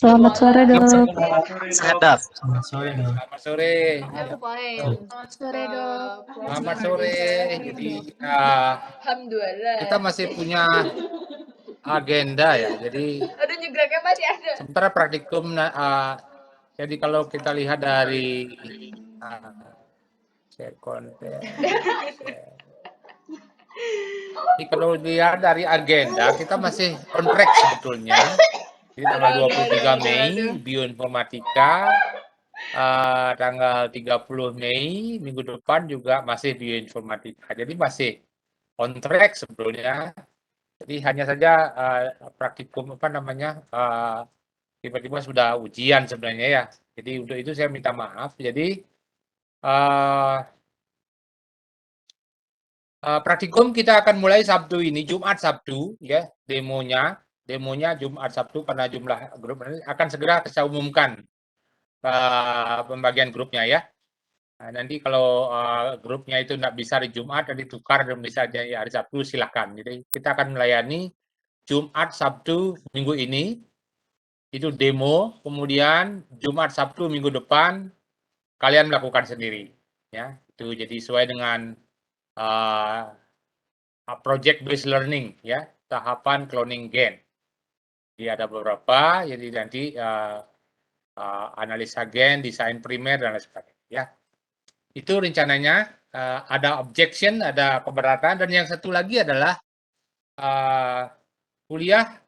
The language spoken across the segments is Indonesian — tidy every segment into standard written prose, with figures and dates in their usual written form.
Selamat sore, Dok. Selamat sore. Selamat sore. Selamat sore, Dok. Selamat sore. Jadi kita masih punya agenda ya. Jadi sementara praktikum. Jadi kalau kita lihat dari share konten. Jadi kalau lihat dari agenda kita masih on track sebetulnya. Jadi tanggal 23 Mei bioinformatika. Tanggal 30 Mei minggu depan juga masih bioinformatika. Jadi masih on track sebetulnya. Jadi hanya saja praktikum tiba-tiba sudah ujian sebenarnya ya. Jadi untuk itu saya minta maaf. Jadi praktikum kita akan mulai Sabtu ini, Jumat Sabtu ya, demonya Jumat Sabtu karena jumlah grup akan segera saya umumkan pembagian grupnya ya. Nah, nanti kalau grupnya itu tidak bisa di Jumat, dan ditukar dan bisa jadi hari Sabtu, silahkan. Jadi kita akan melayani Jumat, Sabtu, minggu ini, itu demo, kemudian Jumat, Sabtu, minggu depan, kalian melakukan sendiri. Ya, itu jadi sesuai dengan project based learning, ya, tahapan cloning gen. Jadi ada beberapa, jadi nanti analisa gen, desain primer, dan lain sebagainya. Ya. Itu rencananya ada objection, ada keberatan, dan yang satu lagi adalah kuliah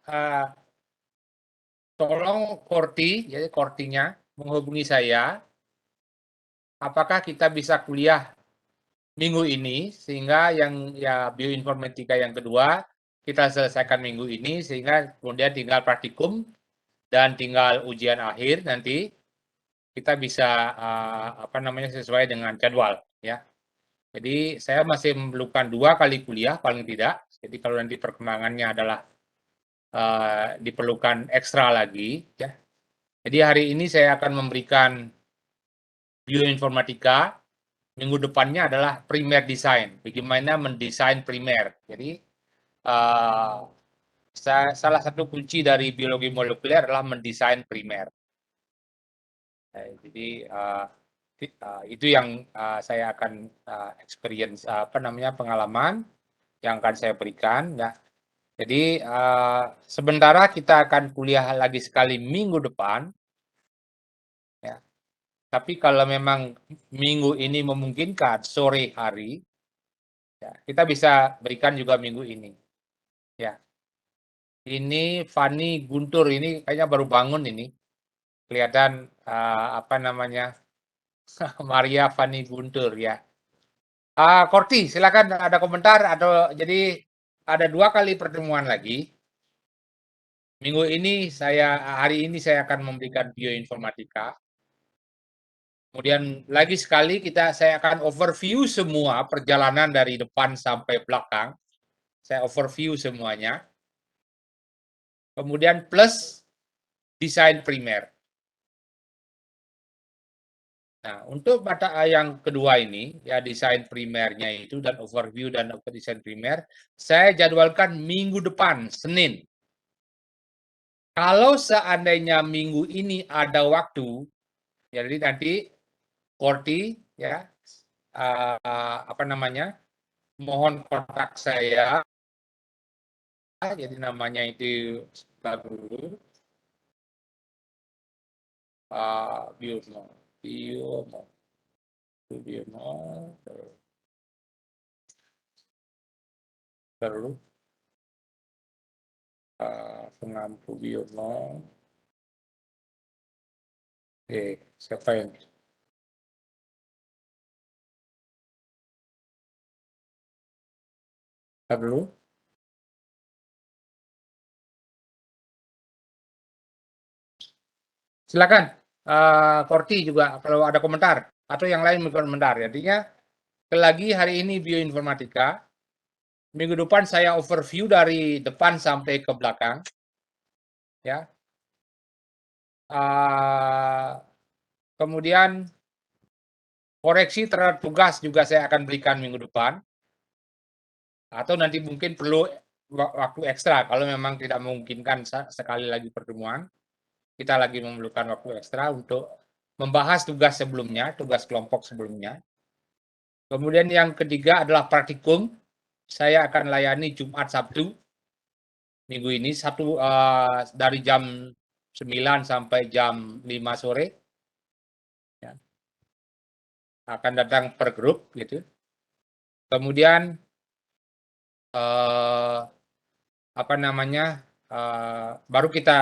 tolong Korti, jadi Kortinya menghubungi saya, apakah kita bisa kuliah minggu ini sehingga yang ya bioinformatika yang kedua kita selesaikan minggu ini sehingga kemudian tinggal praktikum dan tinggal ujian akhir nanti kita bisa sesuai dengan jadwal ya. Jadi saya masih memerlukan 2 kali kuliah paling tidak. Jadi kalau nanti perkembangannya adalah diperlukan ekstra lagi ya. Jadi hari ini saya akan memberikan bioinformatika, minggu depannya adalah primer design. Bagaimana mendesain primer. Jadi salah satu kunci dari biologi molekuler adalah mendesain primer. Jadi itu yang saya akan experience pengalaman yang akan saya berikan ya. Jadi sementara kita akan kuliah lagi sekali minggu depan ya. Tapi kalau memang minggu ini memungkinkan sore hari ya, kita bisa berikan juga minggu ini. Ya. Ini Fani Guntur ini kayaknya baru bangun ini. Kelihatan Maria Fani Guntur ya. Korti, silakan ada komentar atau jadi ada 2 kali pertemuan lagi. Hari ini saya akan memberikan bioinformatika. Kemudian lagi sekali saya akan overview semua perjalanan dari depan sampai belakang. Saya overview semuanya. Kemudian plus desain primer. Nah, untuk mata yang kedua ini, ya desain primernya itu dan overview dan desain primer, saya jadwalkan minggu depan, Senin. Kalau seandainya minggu ini ada waktu, jadi nanti Korti, ya, mohon kontak saya, jadi namanya itu baru, Biomo, terus pengampu Biomo. Siapa yang dulu? Silakan, Korti juga kalau ada komentar atau yang lain komentar. Jadinya lagi hari ini bioinformatika, minggu depan saya overview dari depan sampai ke belakang, ya. Kemudian koreksi terhadap tugas juga saya akan berikan minggu depan, atau nanti mungkin perlu waktu ekstra kalau memang tidak memungkinkan sekali lagi pertemuan. kita lagi memerlukan waktu ekstra untuk membahas tugas sebelumnya, tugas kelompok sebelumnya. Kemudian yang ketiga adalah praktikum. Saya akan layani Jumat Sabtu minggu ini dari jam 9 sampai jam 5 sore. Ya. Akan datang per grup gitu. Kemudian baru kita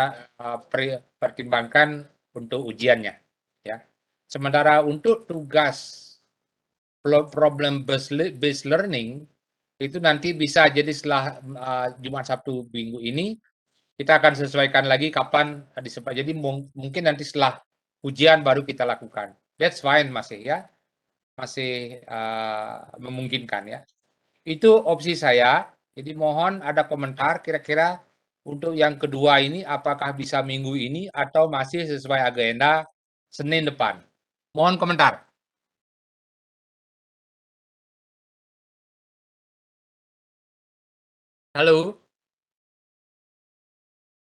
pertimbangkan untuk ujiannya, ya. Sementara untuk tugas problem based learning itu nanti bisa jadi setelah Jumat Sabtu minggu ini kita akan sesuaikan lagi kapan disebut. Jadi mungkin nanti setelah ujian baru kita lakukan. That's fine masih ya, masih memungkinkan ya. Itu opsi saya. Jadi mohon ada komentar kira-kira untuk yang kedua ini apakah bisa minggu ini atau masih sesuai agenda Senin depan. Mohon komentar. Halo.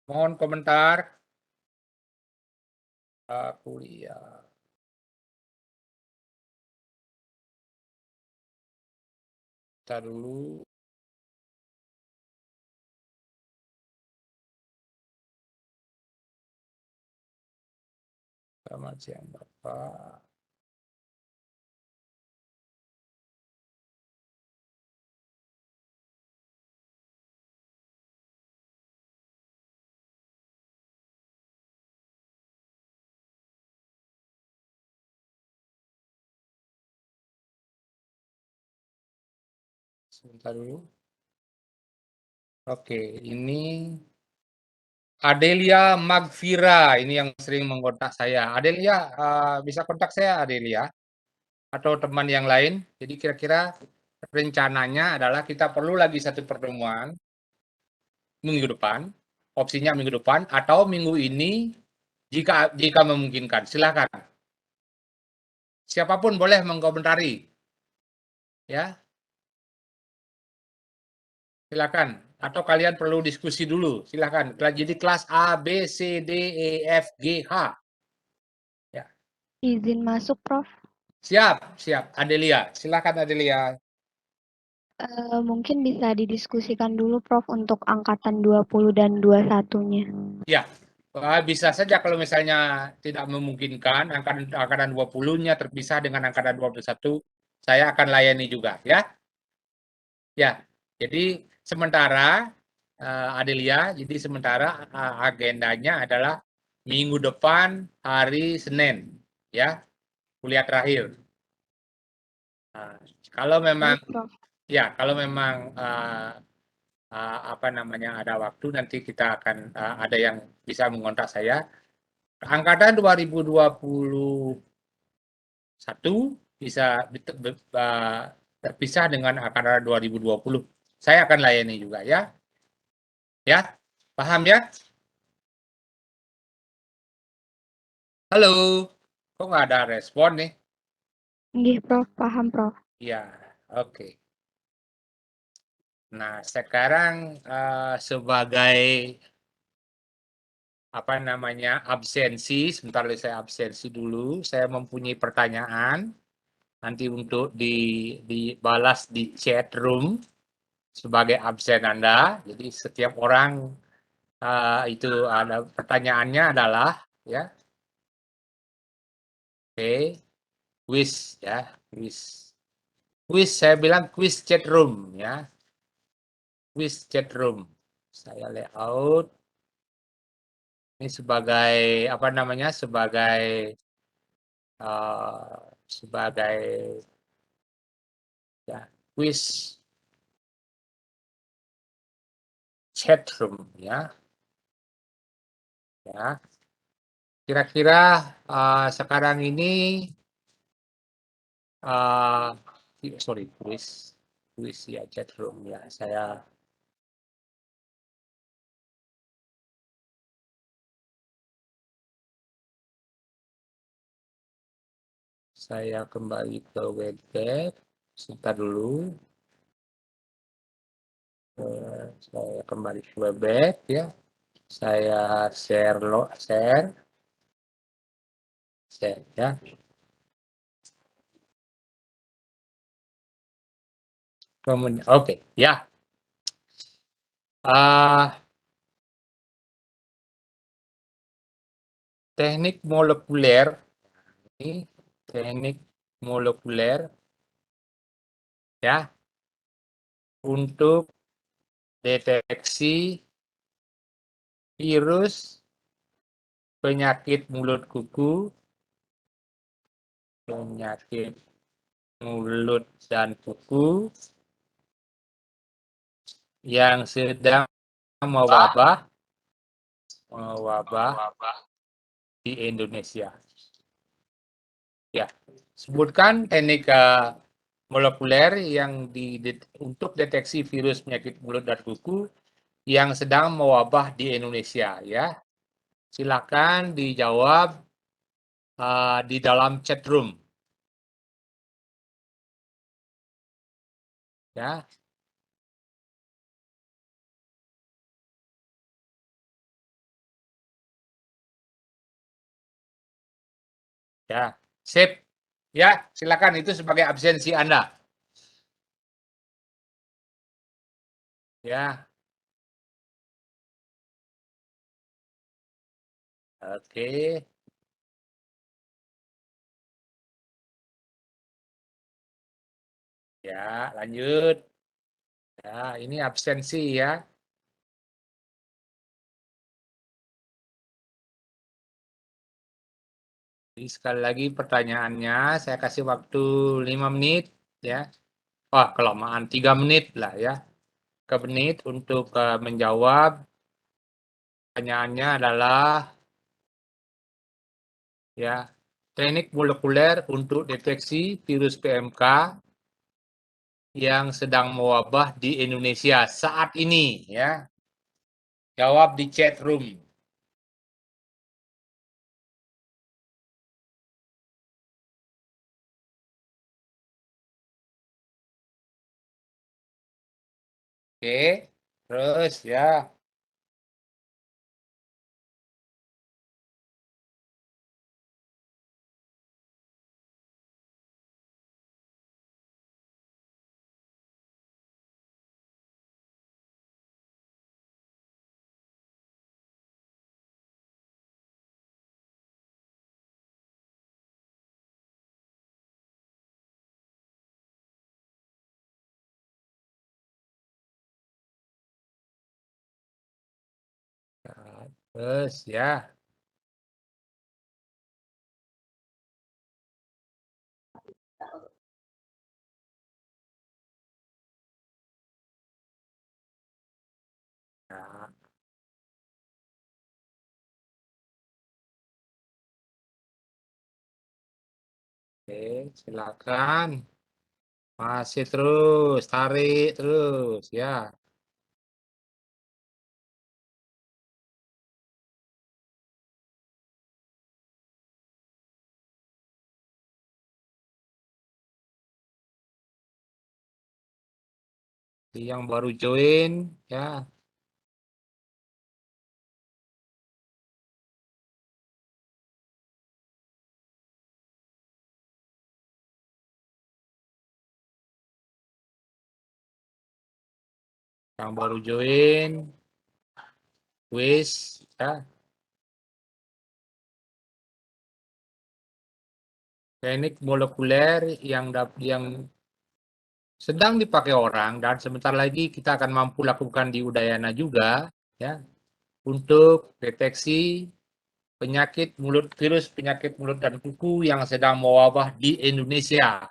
Mohon komentar. Kuliah. Kita dulu. Selamat siang Bapak. Sebentar dulu. Oke, ini Adelia Magvira, ini yang sering mengkontak saya. Adelia, bisa kontak saya Adelia atau teman yang lain. Jadi kira-kira rencananya adalah kita perlu lagi satu pertemuan minggu depan, opsinya minggu depan atau minggu ini jika memungkinkan. Silakan. Siapapun boleh mengkomentari. Ya. Silakan. Atau kalian perlu diskusi dulu. Silakan. Jadi kelas A, B, C, D, E, F, G, H. Ya. Izin masuk, Prof. Siap, siap. Adelia, silakan Adelia. Mungkin bisa didiskusikan dulu, Prof, untuk angkatan 20 dan 21-nya. Ya, bisa saja kalau misalnya tidak memungkinkan angkatan 20-nya terpisah dengan angkatan 21, saya akan layani juga, ya. Ya, jadi sementara Adelia, jadi sementara agendanya adalah minggu depan hari Senin, ya, kuliah terakhir. Nah, kalau memang ya, kalau memang ada waktu nanti kita akan ada yang bisa mengontak saya. Angkatan 2021 bisa terpisah dengan angkatan 2020. Saya akan layani juga ya. Ya, paham ya? Halo, kok nggak ada respon nih? Nggih, Prof. Paham, Prof. Ya, oke. Nah, sekarang sebagai absensi, sebentar lagi saya absensi dulu. Saya mempunyai pertanyaan nanti untuk dibalas di chat room sebagai absen Anda. Jadi setiap orang itu ada pertanyaannya adalah ya, oke, quiz ya, quiz saya bilang quiz chat room ya, quiz chat room. Saya layout ini sebagai sebagai ya, quiz chat room ya. Ya. Kira-kira sekarang ini quiz ya, chat room ya. Saya kembali ke webpage. Sebentar dulu. Saya kembali ke webpage ya. Saya share ya. Kemudian, oke, ya. Teknik molekuler, ini teknik molekuler ya untuk deteksi virus penyakit mulut kuku, penyakit mulut dan kuku yang sedang mewabah di Indonesia. Ya, sebutkan teknik molekuler yang untuk deteksi virus penyakit mulut dan kuku yang sedang mewabah di Indonesia, ya. Silakan dijawab di dalam chat room. Ya. Ya, sip. Ya, silakan, itu sebagai absensi Anda. Ya. Oke. Ya, lanjut. Ya, ini absensi ya. Jadi sekali lagi pertanyaannya, saya kasih waktu 5 menit ya. Wah, kelamaan 3 menit lah ya. 3 menit untuk menjawab. Pertanyaannya adalah ya, teknik molekuler untuk deteksi virus PMK yang sedang mewabah di Indonesia saat ini ya. Jawab di chat room. Oke, terus ya. Terus ya. Nah, oke, silakan. Masih terus, tarik terus ya. Yang baru join ya. Yang baru join, wis ya. Teknik molekuler yang sedang dipakai orang dan sebentar lagi kita akan mampu lakukan di Udayana juga ya untuk deteksi virus penyakit mulut dan kuku yang sedang mewabah di Indonesia.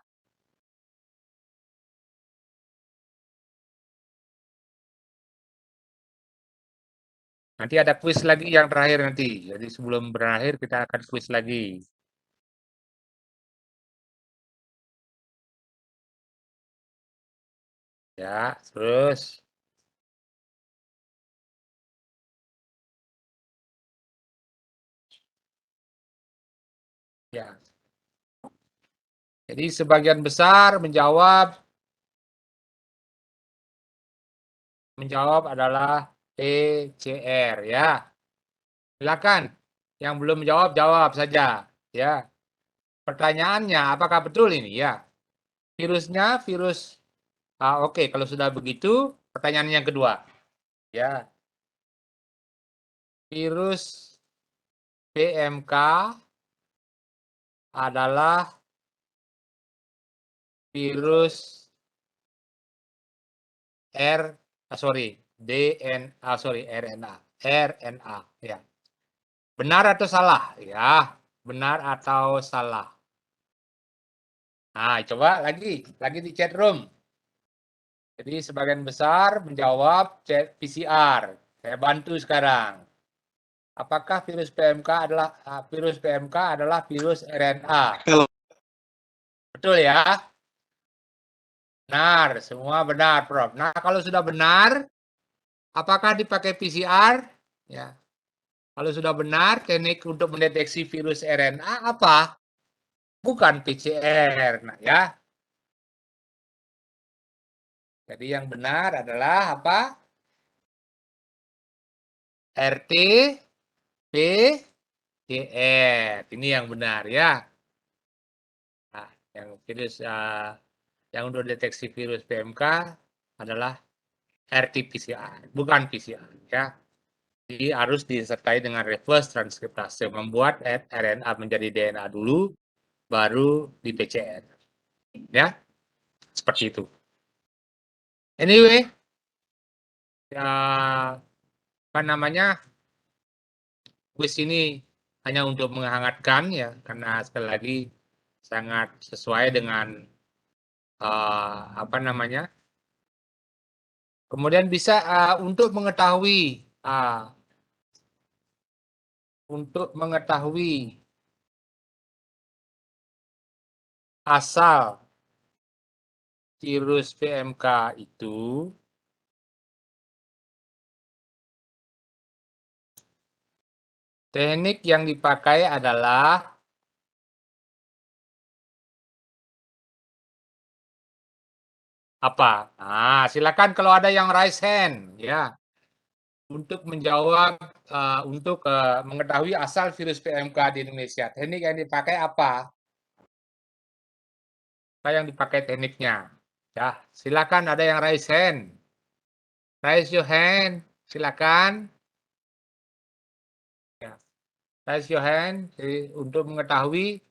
Nanti ada kuis lagi yang terakhir nanti. Jadi sebelum berakhir kita akan kuis lagi. Ya, terus ya. Jadi sebagian besar menjawab adalah ECR ya. Silakan. Yang belum jawab, jawab saja. Ya. Pertanyaannya, apakah betul ini? Ya. Virusnya, virus. Oke, kalau sudah begitu, pertanyaan yang kedua. Ya. Virus PMK adalah virus RNA. RNA, ya. Benar atau salah? Ya, benar atau salah. Nah, coba lagi di chat room. Jadi sebagian besar menjawab chat PCR. Saya bantu sekarang. Apakah virus PMK adalah virus RNA? Hello. Betul ya? Benar, semua benar, Prof. Nah, kalau sudah benar, apakah dipakai PCR? Ya. Kalau sudah benar, teknik untuk mendeteksi virus RNA apa? Bukan PCR. Nah, ya. Jadi yang benar adalah apa? RT-PCR. Ini yang benar ya. Nah, yang virus yang untuk deteksi virus PMK adalah RT-PCR, bukan PCR ya. Jadi harus disertai dengan reverse transkriptase, membuat RNA menjadi DNA dulu, baru di PCR. Ya, seperti itu. Anyway, ya, apa namanya, kuis ini hanya untuk menghangatkan ya, karena sekali lagi sangat sesuai dengan apa namanya. Kemudian bisa untuk mengetahui asal virus PMK itu, teknik yang dipakai adalah apa? Nah, silakan kalau ada yang raise hand ya untuk menjawab untuk mengetahui asal virus PMK di Indonesia. Teknik yang dipakai apa? Apa yang dipakai tekniknya? Ya, silakan ada yang raise hand. Raise your hand, silakan. Ya. Raise your hand untuk mengetahui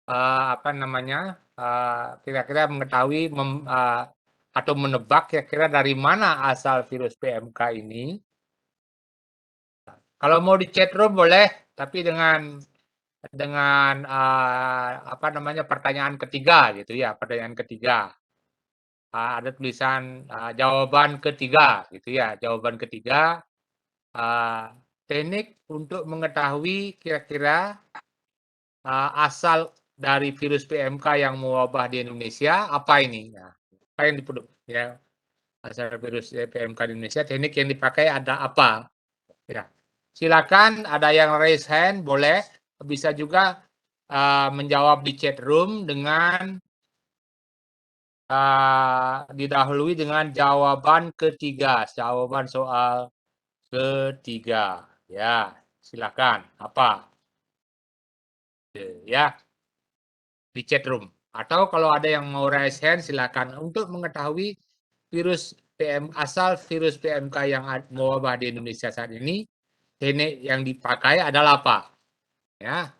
apa namanya, kira-kira mengetahui atau menebak kira-kira dari mana asal virus PMK ini. Kalau mau di chat room boleh, tapi dengan apa namanya, pertanyaan ketiga gitu ya, pertanyaan ketiga. Ada tulisan jawaban ketiga gitu ya, jawaban ketiga. Teknik untuk mengetahui kira-kira asal dari virus PMK yang mewabah di Indonesia apa ini? Nah, apa yang diperlukan ya, asal virus PMK di Indonesia, teknik yang dipakai ada apa? Ya. Silakan ada yang raise hand, boleh. Bisa juga menjawab di chat room dengan didahului dengan jawaban ketiga, jawaban soal ketiga. Ya, silakan. Apa? Ya, di chat room. Atau kalau ada yang mau raise hand, silakan untuk mengetahui asal virus PMK yang mewabah di Indonesia saat ini, teknik yang dipakai adalah apa? Ya.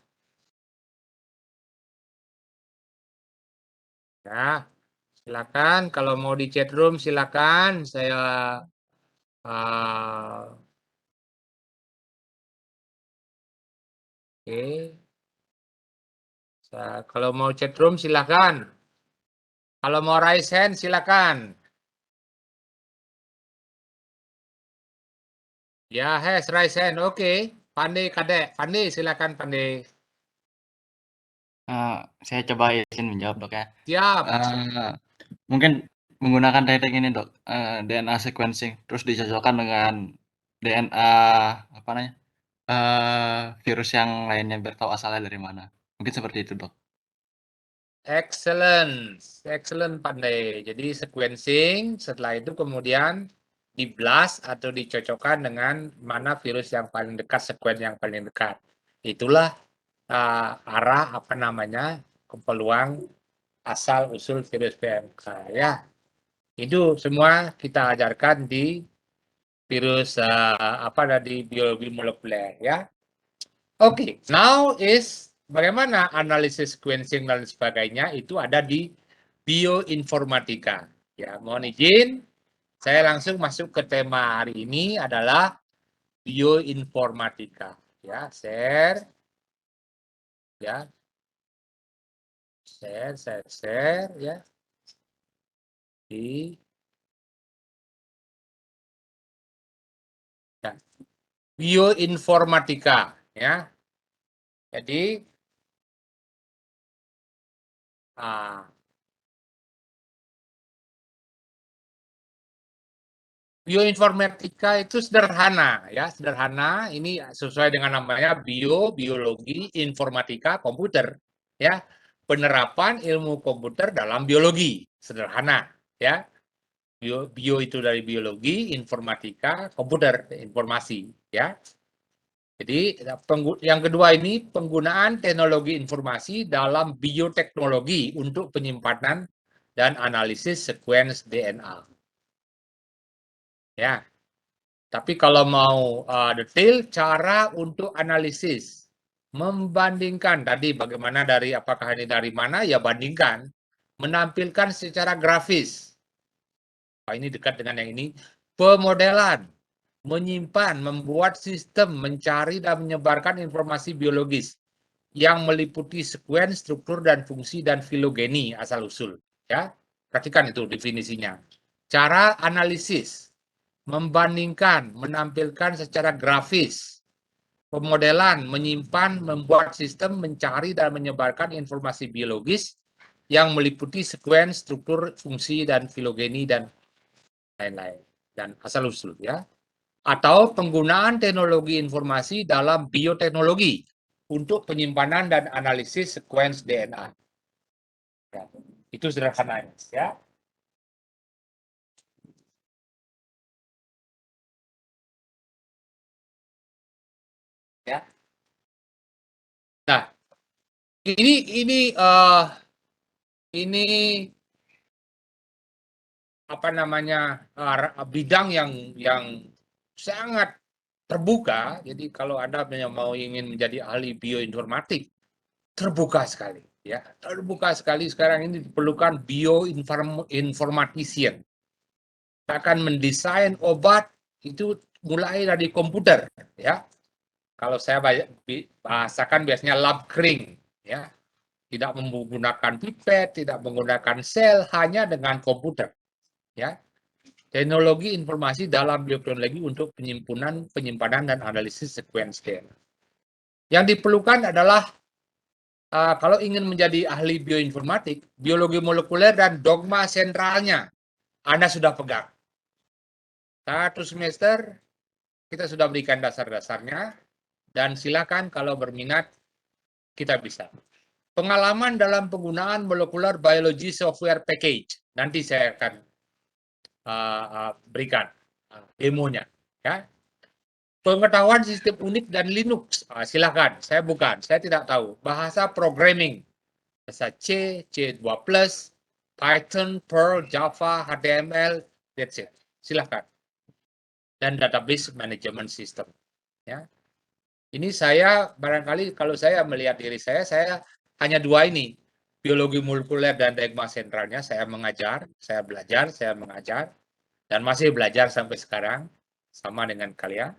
Ya, silakan. Kalau mau di chat room, silakan. Saya oke. Kalau mau chat room, silakan. Kalau mau raise hand, silakan. Ya, raise hand. Oke. Pandai, Kadek. Pandai, silakan Pandai. Saya coba izin menjawab, Dok ya. Siap. Mungkin menggunakan teknik ini, Dok, DNA sequencing, terus dicocokkan dengan DNA apa namanya, virus yang lainnya biar tahu asalnya dari mana. Mungkin seperti itu, Dok. Excellent. Excellent Pandai. Jadi sequencing, setelah itu kemudian di-blast atau dicocokkan dengan mana virus yang paling dekat, sekuen yang paling dekat. Itulah arah peluang asal usul virus PMK ya. Itu semua kita ajarkan di virus di biologi molekuler ya. Oke, now is bagaimana analisis sequencing dan sebagainya itu ada di bioinformatika. Ya, mohon izin saya langsung masuk ke tema hari ini adalah bioinformatika. Ya, share. Ya. Share ya. Di ya. Bioinformatika ya. Jadi bioinformatika itu sederhana ya, sederhana. Ini sesuai dengan namanya biologi, informatika, komputer ya. Penerapan ilmu komputer dalam biologi, sederhana ya. Bio itu dari biologi, informatika, komputer, informasi ya. Jadi yang kedua ini penggunaan teknologi informasi dalam bioteknologi untuk penyimpanan dan analisis sequence DNA. Ya. Tapi kalau mau detail cara untuk analisis membandingkan tadi bagaimana apakah ini dari mana ya bandingkan menampilkan secara grafis. Ini dekat dengan yang ini pemodelan menyimpan, membuat sistem, mencari dan menyebarkan informasi biologis yang meliputi sekuen, struktur dan fungsi dan filogeni asal-usul. Ya, perhatikan itu definisinya. Cara analisis, membandingkan, menampilkan secara grafis, pemodelan, menyimpan, membuat sistem, mencari dan menyebarkan informasi biologis yang meliputi sekuen, struktur, fungsi dan filogeni dan lain-lain dan asal-usul ya. Atau penggunaan teknologi informasi dalam bioteknologi untuk penyimpanan dan analisis sequence DNA. Ya, itu sederhana ya. Ya. Nah, ini bidang yang sangat terbuka. Jadi kalau Anda mau ingin menjadi ahli bioinformatik, terbuka sekali ya. Terbuka sekali sekarang ini diperlukan bioinformatician. Akan mendesain obat itu mulai dari komputer ya. Kalau saya bahasakan biasanya lab kering ya. Tidak menggunakan pipet, tidak menggunakan sel, hanya dengan komputer ya. Teknologi informasi dalam bioteknologi untuk penyimpanan dan analisis sequence DNA. Yang diperlukan adalah kalau ingin menjadi ahli bioinformatik, biologi molekuler dan dogma sentralnya Anda sudah pegang. 1 semester kita sudah berikan dasar-dasarnya dan silakan kalau berminat kita bisa. Pengalaman dalam penggunaan molecular biology software package. Nanti saya akan berikan demonya ya. Pengetahuan sistem Unix dan Linux, silakan. Saya tidak tahu. Bahasa programming, bahasa C, C2+, Python, Perl, Java, HTML, that's it. Silakan. Dan database management system. Ya. Ini saya barangkali kalau saya melihat diri saya hanya 2 ini. Biologi molekuler dan dogma sentralnya saya mengajar, saya belajar, saya mengajar. Dan masih belajar sampai sekarang, sama dengan kalian.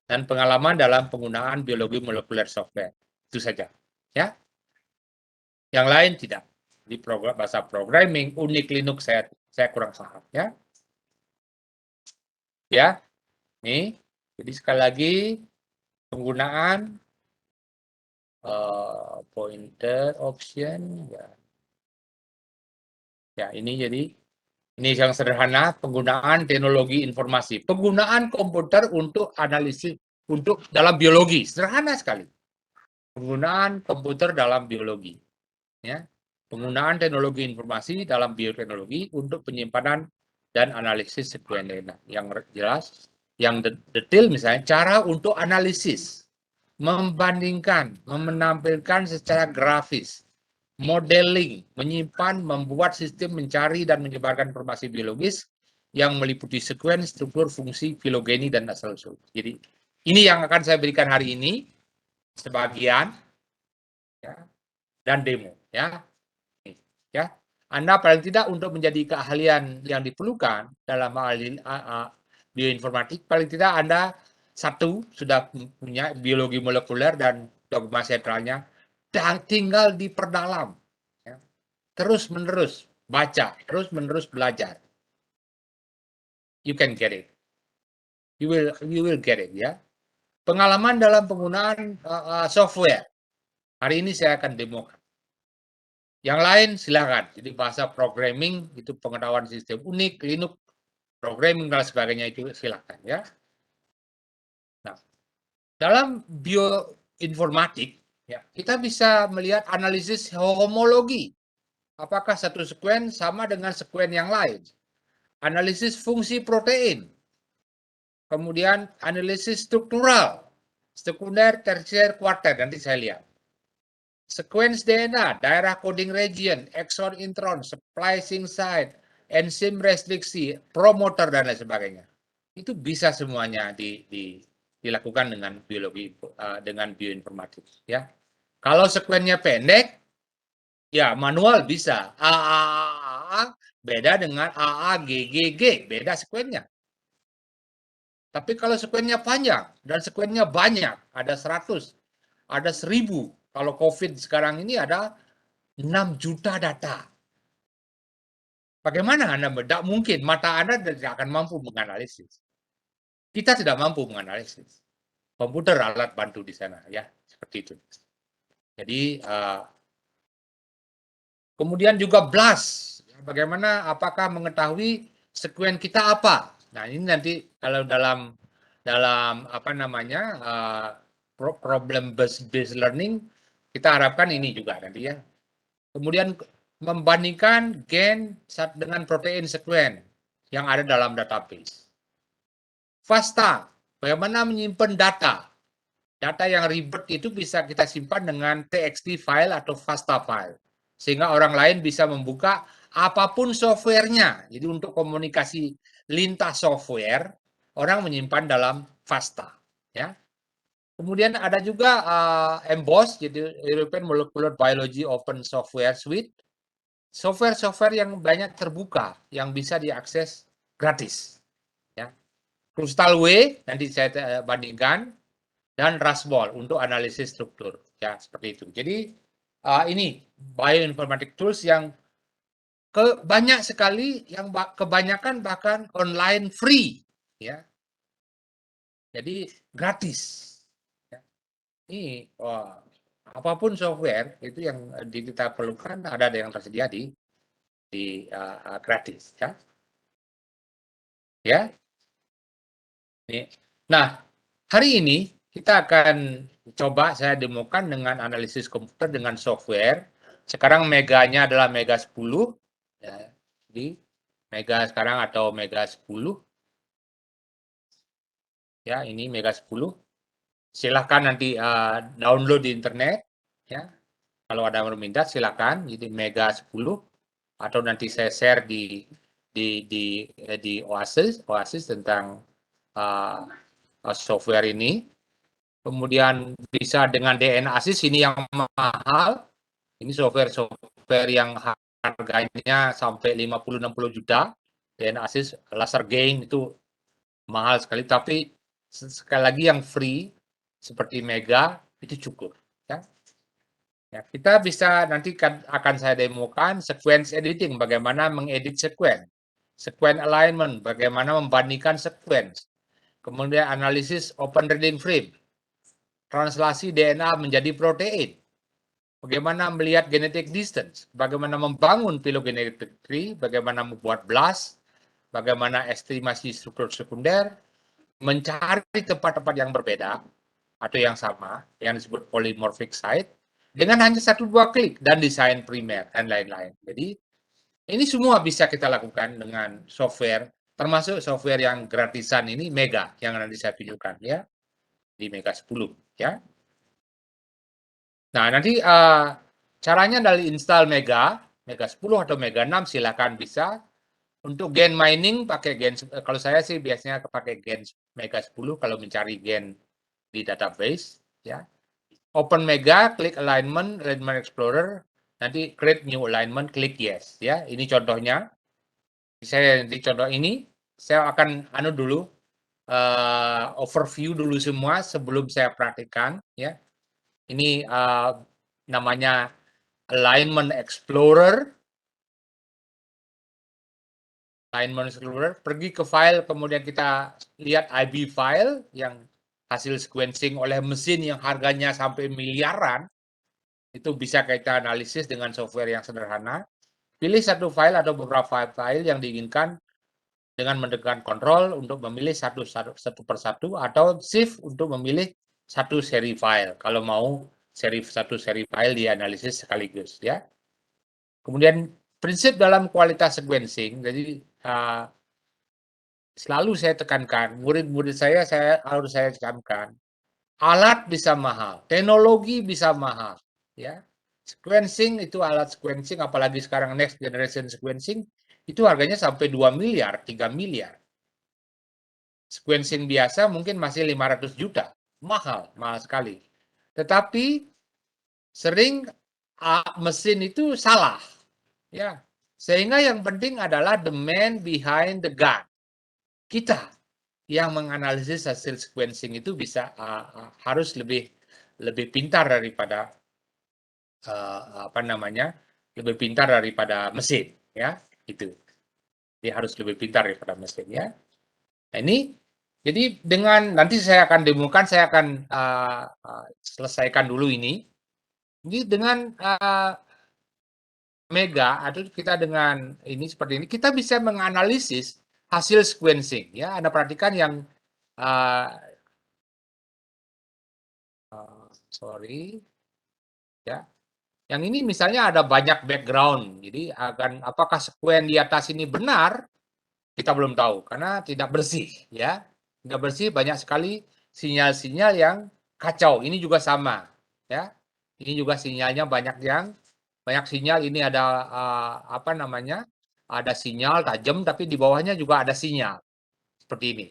Dan pengalaman dalam penggunaan biologi molekuler software. Itu saja. Ya. Yang lain tidak. Di bahasa programming, Unix, Linux saya kurang paham. Ya. Ya. Nih. Jadi sekali lagi, penggunaan pointer option. Ya, ini jadi ini yang sederhana, penggunaan teknologi informasi. Penggunaan komputer untuk analisis, untuk dalam biologi. Sederhana sekali. Penggunaan komputer dalam biologi. Ya. Penggunaan teknologi informasi dalam bioteknologi untuk penyimpanan dan analisis sekuen DNA. Yang jelas, yang detail misalnya cara untuk analisis, membandingkan, menampilkan secara grafis, modeling, menyimpan, membuat sistem mencari dan menyebarkan informasi biologis yang meliputi sekuen, struktur, fungsi, filogeni, dan asal-usul. Jadi ini yang akan saya berikan hari ini, sebagian, ya, dan demo. Ya. Anda paling tidak untuk menjadi keahlian yang diperlukan dalam hal bioinformatik, paling tidak Anda satu sudah punya biologi molekuler dan dogma sentralnya, dan tinggal diperdalam, ya. Terus menerus baca, terus menerus belajar. You can get it. You will get it, ya. Pengalaman dalam penggunaan software. Hari ini saya akan demokan. Yang lain silakan. Jadi bahasa programming itu pengetahuan sistem unik, Linux, programming dan sebagainya itu silakan, ya. Nah, dalam bioinformatik, ya, kita bisa melihat analisis homologi. Apakah satu sekuen sama dengan sekuen yang lain? Analisis fungsi protein. Kemudian analisis struktural, sekunder, tersier, kuarter. Nanti saya lihat. Sequence DNA, daerah coding region, exon, intron, splicing site, enzim restriksi, promoter, dan lain sebagainya. Itu bisa semuanya dilakukan dengan biologi, dengan bioinformatik. Ya. Kalau sekuennya pendek, ya manual bisa. AAA beda dengan AAGGG, beda sekuennya. Tapi kalau sekuennya panjang dan sekuennya banyak, ada 100, ada 1000. Kalau COVID sekarang ini ada 6 juta data. Bagaimana Anda? Tidak mungkin, mata Anda tidak akan mampu menganalisis. Kita tidak mampu menganalisis. Komputer alat bantu di sana, ya, seperti itu. Jadi, kemudian juga BLAST. Bagaimana, apakah mengetahui sekuen kita apa? Nah, ini nanti kalau dalam apa namanya, problem based learning, kita harapkan ini juga nanti, ya. Kemudian membandingkan gen dengan protein sekuen yang ada dalam database. FASTA, bagaimana menyimpan data. Data yang ribet itu bisa kita simpan dengan TXT file atau FASTA file. Sehingga orang lain bisa membuka apapun softwarenya. Jadi untuk komunikasi lintas software, orang menyimpan dalam FASTA. Ya. Kemudian ada juga EMBOSS, jadi European Molecular Biology Open Software Suite. Software-software yang banyak terbuka, yang bisa diakses gratis. Ya. CrystalW, nanti saya bandingkan, dan Rasbol untuk analisis struktur. Ya, seperti itu. Jadi, ini bioinformatic tools yang banyak sekali, yang kebanyakan bahkan online free. Ya. Jadi, gratis. Ya. Ini, apapun software itu yang kita perlukan ada yang tersedia di gratis, ya. Ya. Nah, hari ini kita akan coba saya demokan dengan analisis komputer dengan software. Sekarang meganya adalah Mega 10, ya. Jadi Mega sekarang atau Mega 10. Ya, ini Mega 10. Silahkan nanti download di internet, ya. Kalau ada yang meminta silakan, jadi Mega 10 atau nanti saya share di Oasis tentang software ini. Kemudian bisa dengan DNASys, ini yang mahal. Ini software yang harganya sampai 50-60 juta. DNASys, laser gain itu mahal sekali, tapi sekali lagi yang free seperti Mega itu cukup. Ya. Ya, kita bisa nanti akan saya demokan sequence editing, bagaimana mengedit sequence, sequence alignment, bagaimana membandingkan sequence, kemudian analisis open reading frame, translasi DNA menjadi protein, bagaimana melihat genetic distance, bagaimana membangun phylogenetic tree, bagaimana membuat BLAST, bagaimana estimasi struktur sekunder, mencari tempat-tempat yang berbeda atau yang sama, yang disebut polymorphic site, dengan hanya 1-2 klik dan desain primer dan lain-lain. Jadi Ini semua bisa kita lakukan dengan software, termasuk software yang gratisan ini Mega yang nanti saya tunjukkan ya di Mega 10 ya. Nah, nanti caranya dari install Mega 10 atau Mega 6 silakan bisa. Untuk gen mining pakai gen, kalau saya sih biasanya pakai gen Mega 10 kalau mencari gen di database ya. Open Mega, klik alignment explorer, nanti create new alignment, klik yes ya. Ini contohnya. Saya di contoh ini saya akan dulu overview dulu semua sebelum saya praktikkan ya. Ini namanya alignment explorer. Alignment explorer, pergi ke file, kemudian kita lihat IB file yang hasil sequencing oleh mesin yang harganya sampai miliaran. Itu bisa kita analisis dengan software yang sederhana. Pilih satu file atau beberapa file yang diinginkan dengan menekan kontrol untuk memilih satu persatu atau shift untuk memilih satu seri file. Kalau mau satu seri file dianalisis sekaligus ya. Kemudian prinsip dalam kualitas sequencing, jadi selalu saya tekankan, murid-murid saya harus saya tekankan, alat bisa mahal, teknologi bisa mahal, ya. Sequencing itu alat sequencing, apalagi sekarang next generation sequencing, itu harganya sampai 2 miliar, 3 miliar. Sequencing biasa mungkin masih 500 juta, mahal sekali. Tetapi sering mesin itu salah, ya. Sehingga yang penting adalah the man behind the gun. Kita yang menganalisis hasil sequencing itu bisa harus lebih pintar daripada lebih pintar daripada mesin ya itu. Dia harus lebih pintar daripada mesin ya. Nah, ini jadi dengan nanti saya akan demokan, saya akan selesaikan dulu ini. Jadi dengan Mega atau kita dengan ini seperti ini kita bisa menganalisis hasil sequencing ya. Anda perhatikan yang sorry ya. Yang ini misalnya ada banyak background. Jadi apakah sekuen di atas ini benar? Kita belum tahu karena tidak bersih ya. Tidak bersih, banyak sekali sinyal-sinyal yang kacau. Ini juga sama ya. Ini juga sinyalnya banyak sinyal, ini ada ada sinyal tajam tapi di bawahnya juga ada sinyal. Seperti ini.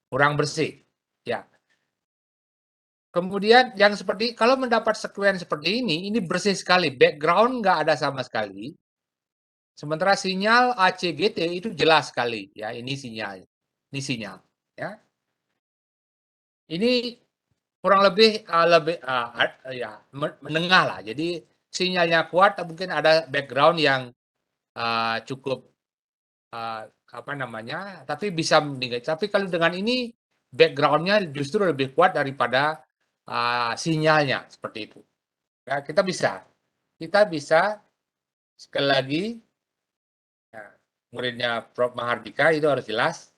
Kurang bersih. Ya. Kemudian yang seperti kalau mendapat sekuen seperti ini bersih sekali, background nggak ada sama sekali. Sementara sinyal ACGT itu jelas sekali, ya ini sinyal, ya. Ini kurang lebih ya menengah lah. Jadi sinyalnya kuat, mungkin ada background yang cukup tapi bisa meninggal. Tapi kalau dengan ini backgroundnya justru lebih kuat daripada sinyalnya seperti itu. Ya, kita bisa sekali lagi ya, muridnya Prof. Mahardika itu harus jelas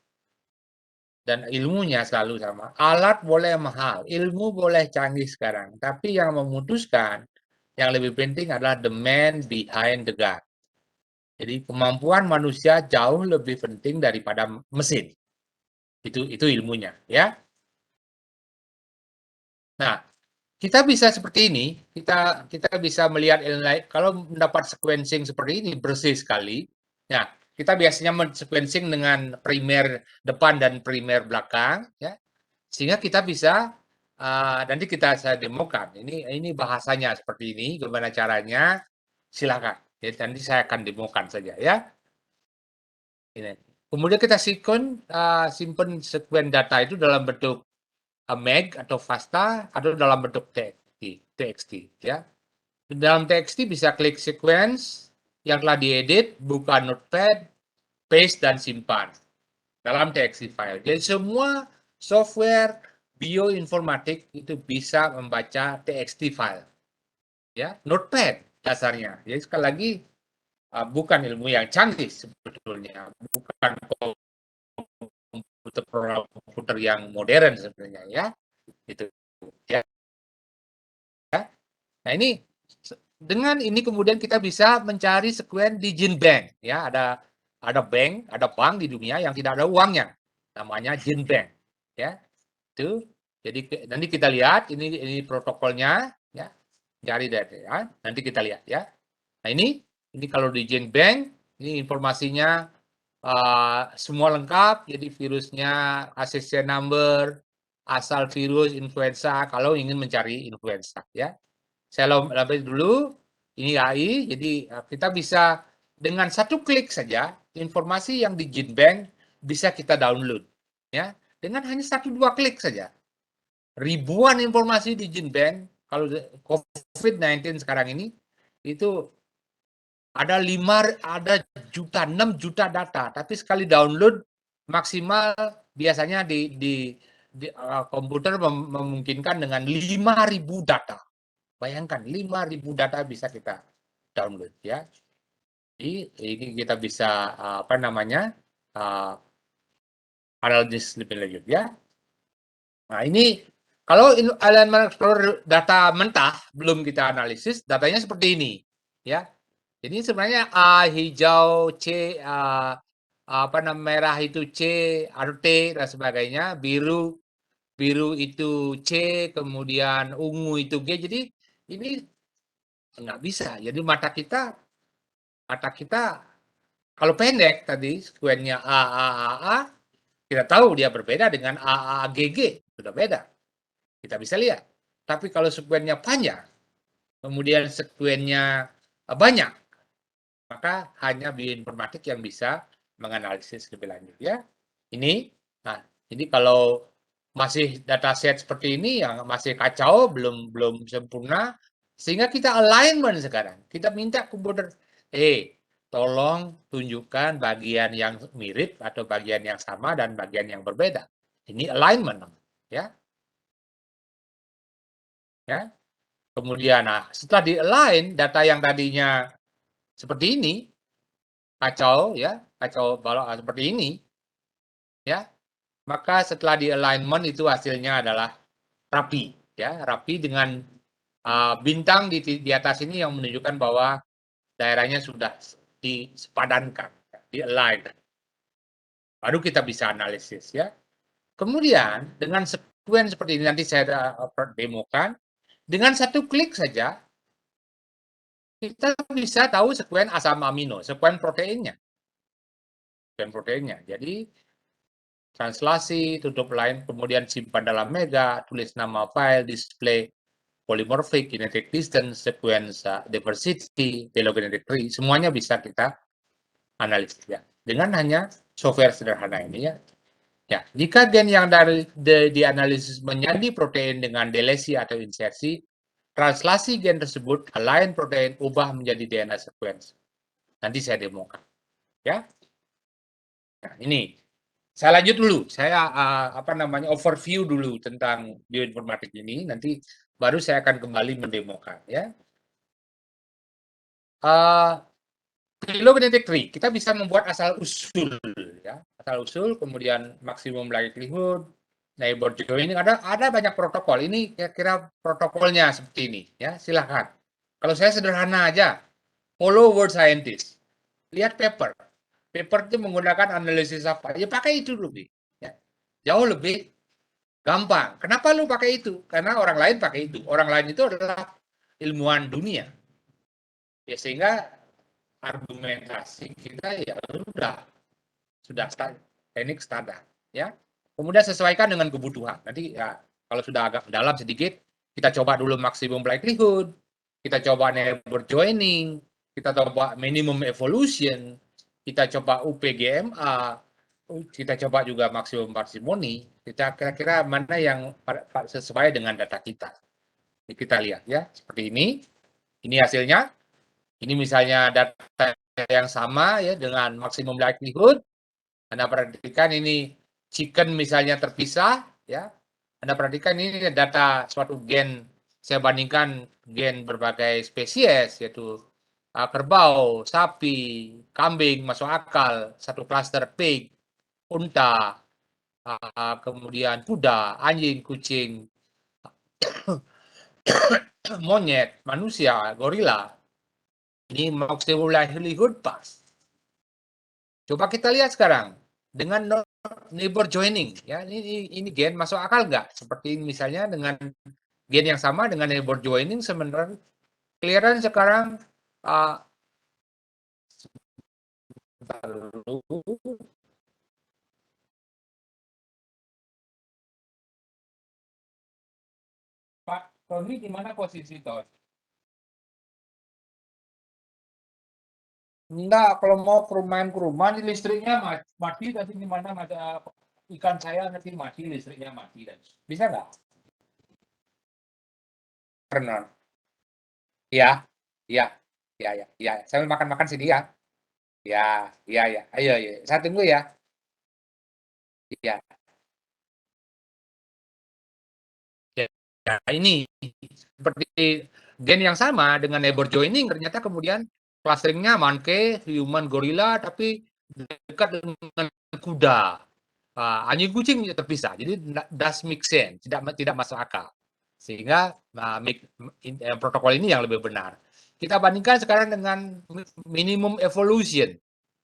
dan ilmunya selalu sama. Alat boleh mahal, ilmu boleh canggih sekarang, tapi yang memutuskan yang lebih penting adalah the man behind the gun. Jadi kemampuan manusia jauh lebih penting daripada mesin. Itu ilmunya, ya. Nah, kita bisa seperti ini, kita bisa melihat kalau mendapat sequencing seperti ini bersih sekali. Nah, kita biasanya sequencing dengan primer depan dan primer belakang, ya. Sehingga kita bisa nanti saya demokan. Ini bahasanya seperti ini, gimana caranya? Silakan. Jadi nanti saya akan demokan saja ya. Ini. Kemudian kita simpan sekuen data itu dalam bentuk MEG atau FASTA atau dalam bentuk TXT ya. Dalam TXT bisa klik sequence yang telah diedit, buka notepad, paste dan simpan dalam TXT file. Jadi semua software bioinformatik itu bisa membaca TXT file. Ya, notepad dasarnya. Jadi sekali lagi bukan ilmu yang canggih sebetulnya, bukan komputer yang modern sebenarnya ya. Itu ya. Nah, ini dengan ini kemudian kita bisa mencari sekuen di GenBank. Ya, ada bank di dunia yang tidak ada uangnya, namanya GenBank. Ya, itu. Jadi nanti kita lihat ini protokolnya, ya, cari deh, ya. Nanti kita lihat, ya. Nah ini kalau di GenBank, ini informasinya semua lengkap. Jadi virusnya, ACC number, asal virus, influenza. Kalau ingin mencari influenza, ya. Saya lompat dulu. Ini AI. Jadi kita bisa dengan satu klik saja informasi yang di GenBank bisa kita download, ya. Dengan hanya 1-2 klik saja. Ribuan informasi di GenBank kalau COVID-19 sekarang ini itu ada 6 juta data, tapi sekali download maksimal biasanya di komputer memungkinkan dengan 5.000 data. Bayangkan 5.000 data bisa kita download, ya. Jadi ini kita bisa analisis lebih lanjut, ya. Nah ini kalau Alignment Explorer data mentah belum kita analisis, datanya seperti ini, ya. Jadi sebenarnya A hijau, C merah itu C, RT dan sebagainya, biru itu C, kemudian ungu itu G. Jadi ini nggak bisa. Jadi mata kita kalau pendek tadi sekuennya A, kita tahu dia berbeda dengan AAGG, sudah beda. Kita bisa lihat. Tapi kalau sekuennya panjang, kemudian sekuennya banyak, maka hanya bioinformatik yang bisa menganalisis lebih lanjut, ya. Nah, ini kalau masih dataset seperti ini yang masih kacau, belum sempurna, sehingga kita alignment sekarang. Kita minta komputer, tolong tunjukkan bagian yang mirip atau bagian yang sama dan bagian yang berbeda. Ini alignment, ya. Ya. Kemudian, setelah di align data yang tadinya seperti ini, kacau, ya, kacau balok seperti ini, ya, maka setelah di alignment itu hasilnya adalah rapi, ya, rapi dengan bintang di atas ini yang menunjukkan bahwa daerahnya sudah disepadankan, di align. Baru kita bisa analisis, ya. Kemudian dengan sekuen seperti ini nanti saya demokan, dengan satu klik saja kita bisa tahu sekuen asam amino, sekuen proteinnya. Jadi translasi, tutup line, kemudian simpan dalam mega, tulis nama file, display polymorphic, kinetic distance, sequence diversity, phylogenetic tree, semuanya bisa kita analisis, ya. Dengan hanya software sederhana ini, ya. Ya, jika gen yang dianalisis menjadi protein dengan delesi atau insersi, translasi gen tersebut align protein ubah menjadi DNA sequence. Nanti saya demokan, ya. Nah, ini saya lanjut dulu. Saya overview dulu tentang bioinformatik ini. Nanti baru saya akan kembali mendemokan, ya. Phylogenetic tree kita bisa membuat asal usul, ya. Asal usul, kemudian maksimum likelihood, neighbor joining, ada banyak protokol. Ini kira-kira protokolnya seperti ini, ya. Silahkan. Kalau saya sederhana aja, follow word scientist. Lihat paper itu menggunakan analisis apa, ya pakai itu lebih, ya. Jauh lebih gampang. Kenapa lu pakai itu? Karena orang lain pakai itu. Orang lain itu adalah ilmuwan dunia, ya, sehingga argumentasi kita ya sudah teknik standar, ya. Kemudian sesuaikan dengan kebutuhan. Nanti ya kalau sudah agak dalam sedikit, kita coba dulu maksimum likelihood, kita coba neighbor joining, kita coba minimum evolution, kita coba UPGMA, kita coba juga maksimum parsimoni. Kita kira-kira mana yang sesuai dengan data kita. Ini kita lihat, ya, seperti ini. Ini hasilnya. Ini misalnya data yang sama, ya, dengan maksimum likelihood. Anda perhatikan ini chicken misalnya terpisah, ya. Anda perhatikan ini data suatu gen, saya bandingkan gen berbagai spesies, yaitu kerbau, sapi, kambing masuk akal, satu klaster pig, unta, kemudian kuda, anjing, kucing, monyet, manusia, gorila, ini maximal livelihood path. Coba kita lihat sekarang dengan neighbor joining, ya ini gen masuk akal nggak? Seperti misalnya dengan gen yang sama dengan neighbor joining, sebenarnya clearance sekarang Pak Tony di mana posisi Tony? Enggak, kalau mau ke rumah ini listriknya mati, tadi di mana ada ikan saya nanti mati, listriknya mati. Bisa nggak? Pernah. Ya, ya, ya, ya, ya. Sambil makan-makan sini ya. Ya, ya, ya. Ayo, ya. Saya tunggu ya. Ya, ya, ini seperti gen yang sama dengan neighbor joining, ternyata kemudian clusteringnya monkey, human, gorilla, tapi dekat dengan kuda. Anjing kucing terpisah. Jadi does make sense, tidak masuk akal. Sehingga protokol ini yang lebih benar. Kita bandingkan sekarang dengan minimum evolution.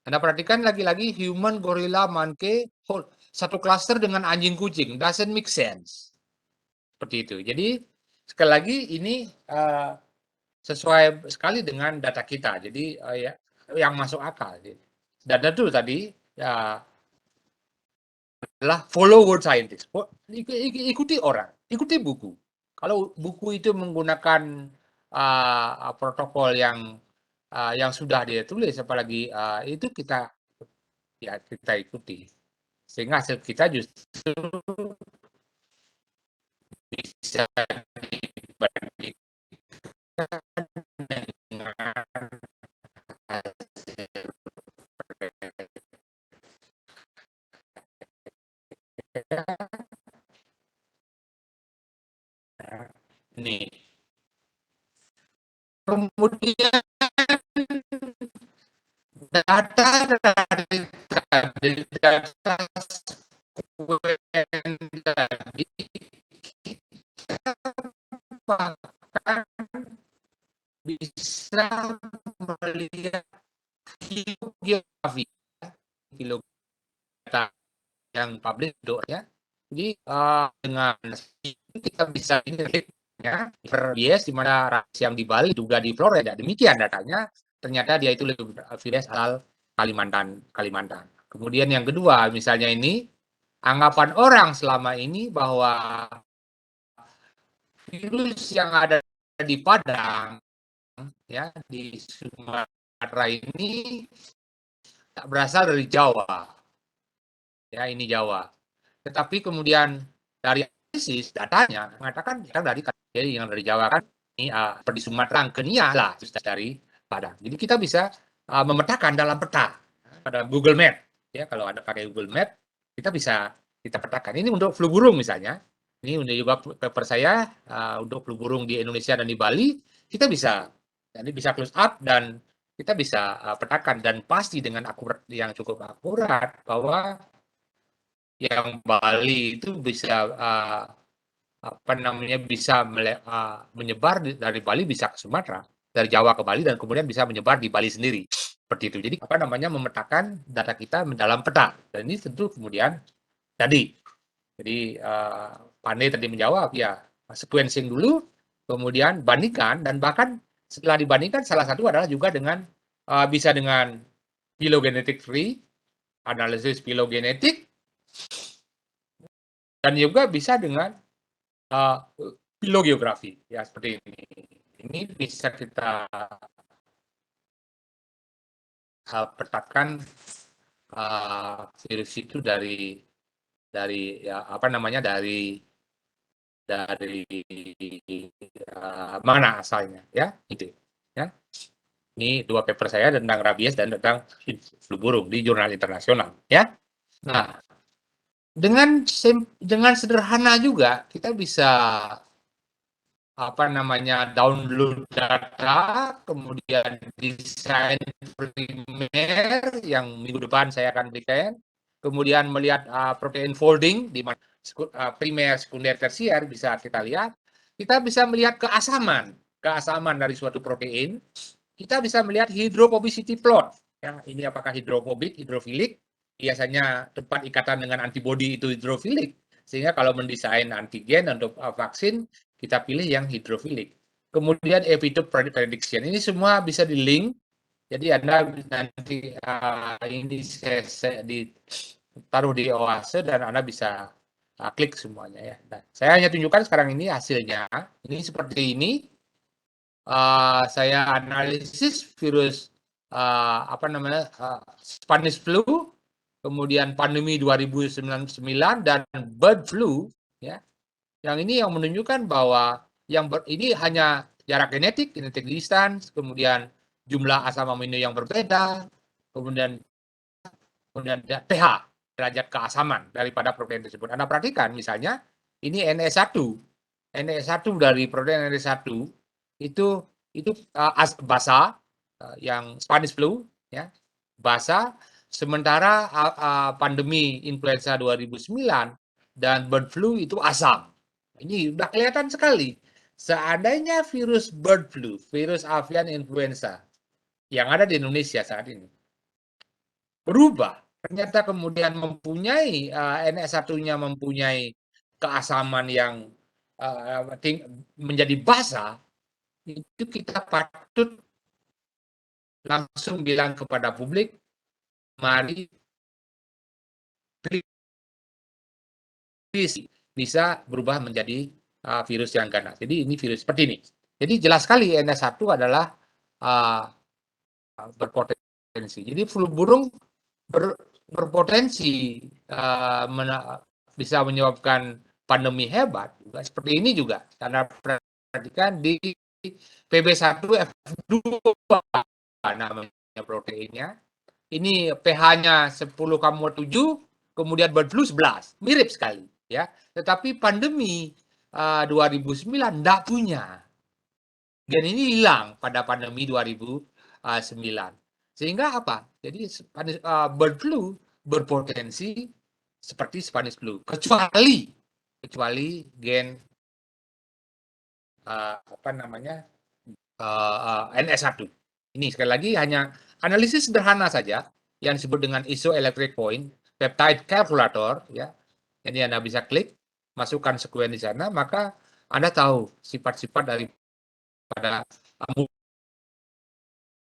Anda perhatikan lagi-lagi human, gorilla, monkey, satu cluster dengan anjing kucing, doesn't make sense. Seperti itu. Jadi sekali lagi ini sesuai sekali dengan data kita. Jadi ya, yang masuk akal. Dan itu tadi ya, adalah follow word scientist. Ikuti orang, ikuti buku. Kalau buku itu menggunakan protokol yang sudah dia tulis, apalagi itu kita ikuti. Sehingga hasil kita justru bisa dibandingkan dengan ini. Kemudian data dari data tadi bahkan bisa melihat geografi, data yang publik ya. Jadi dengan itu kita bisa ya bias di mana ras yang di Bali juga di Florida demikian datanya, ternyata dia itu lebih bias asal Kalimantan. Kemudian yang kedua misalnya ini anggapan orang selama ini bahwa virus yang ada di Padang ya di Sumatera ini tak berasal dari Jawa. Ya, ini Jawa. Tetapi kemudian dari analisis datanya mengatakan yang dari Jawa kan ini seperti Sumatera, Kenia lah dari Padang. Jadi kita bisa memetakan dalam peta pada Google Map. Ya, kalau Anda pakai Google Map, kita bisa petakan. Ini untuk flu burung misalnya. Ini juga paper saya untuk flu burung di Indonesia dan di Bali. Kita bisa close up dan kita bisa petakan dan pasti dengan akurat yang cukup akurat bahwa yang Bali itu bisa bisa menyebar dari Bali bisa ke Sumatera, dari Jawa ke Bali dan kemudian bisa menyebar di Bali sendiri. Seperti itu. Jadi memetakan data kita dalam peta. Dan ini tentu kemudian tadi. Jadi Pandai tadi menjawab ya sequencing dulu, kemudian bandingkan dan bahkan setelah dibandingkan salah satu adalah juga dengan bisa dengan phylogenetic tree, analisis phylogenetik, dan juga bisa dengan filogeografi ya seperti ini. Ini bisa kita petakan virus itu dari ya dari mana asalnya ya itu ya. Ini dua paper saya tentang rabies dan tentang flu burung di jurnal internasional ya. Nah, dengan sederhana juga kita bisa download data, kemudian desain primer yang minggu depan saya akan berikan, kemudian melihat protein folding di mana primer, sekunder, tersier bisa kita lihat, kita bisa melihat keasaman dari suatu protein. Kita bisa melihat hydrophobicity plot. Ya, ini apakah hidrofobik, hidrofilik? Biasanya tempat ikatan dengan antibodi itu hidrofilik. Sehingga kalau mendesain antigen untuk vaksin, kita pilih yang hidrofilik. Kemudian epitope prediction. Ini semua bisa di-link. Jadi Anda nanti ini saya ditaruh di Oase dan Anda bisa klik semuanya ya. Nah, saya hanya tunjukkan sekarang ini hasilnya. Ini seperti ini. Saya analisis virus Spanish flu, kemudian pandemi 2009 dan bird flu, ya. Yang ini yang menunjukkan bahwa ini hanya jarak genetik distance, kemudian jumlah asam amino yang berbeda, kemudian pH, derajat keasaman daripada protein tersebut. Anda perhatikan misalnya ini NE1 dari protein NE1 itu basa, yang Spanish flu, ya, basa. Sementara pandemi influenza 2009 dan bird flu itu asam. Ini udah kelihatan sekali. Seandainya virus bird flu, virus avian influenza yang ada di Indonesia saat ini berubah, ternyata kemudian mempunyai NS1-nya mempunyai keasaman yang menjadi basa, itu kita patut langsung bilang kepada publik, mari bisa berubah menjadi virus yang ganas. Jadi ini virus seperti ini. Jadi jelas sekali NS1 adalah berpotensi. Jadi flu burung berpotensi bisa menyebabkan pandemi hebat. Seperti ini juga. Karena perhatikan di PB1F2 namanya proteinnya. Ini pH-nya 10,7, kemudian bird flu 11. Mirip sekali, ya. Tetapi pandemi 2009 tidak punya. Dan ini hilang pada pandemi 2009. Sehingga apa? Jadi bird flu berpotensi seperti Spanish flu, kecuali gen NS1. Ini sekali lagi hanya analisis sederhana saja yang disebut dengan isoelectric point peptide calculator, ya. Ini Anda bisa klik, masukkan sekuen di sana, maka Anda tahu sifat-sifat daripada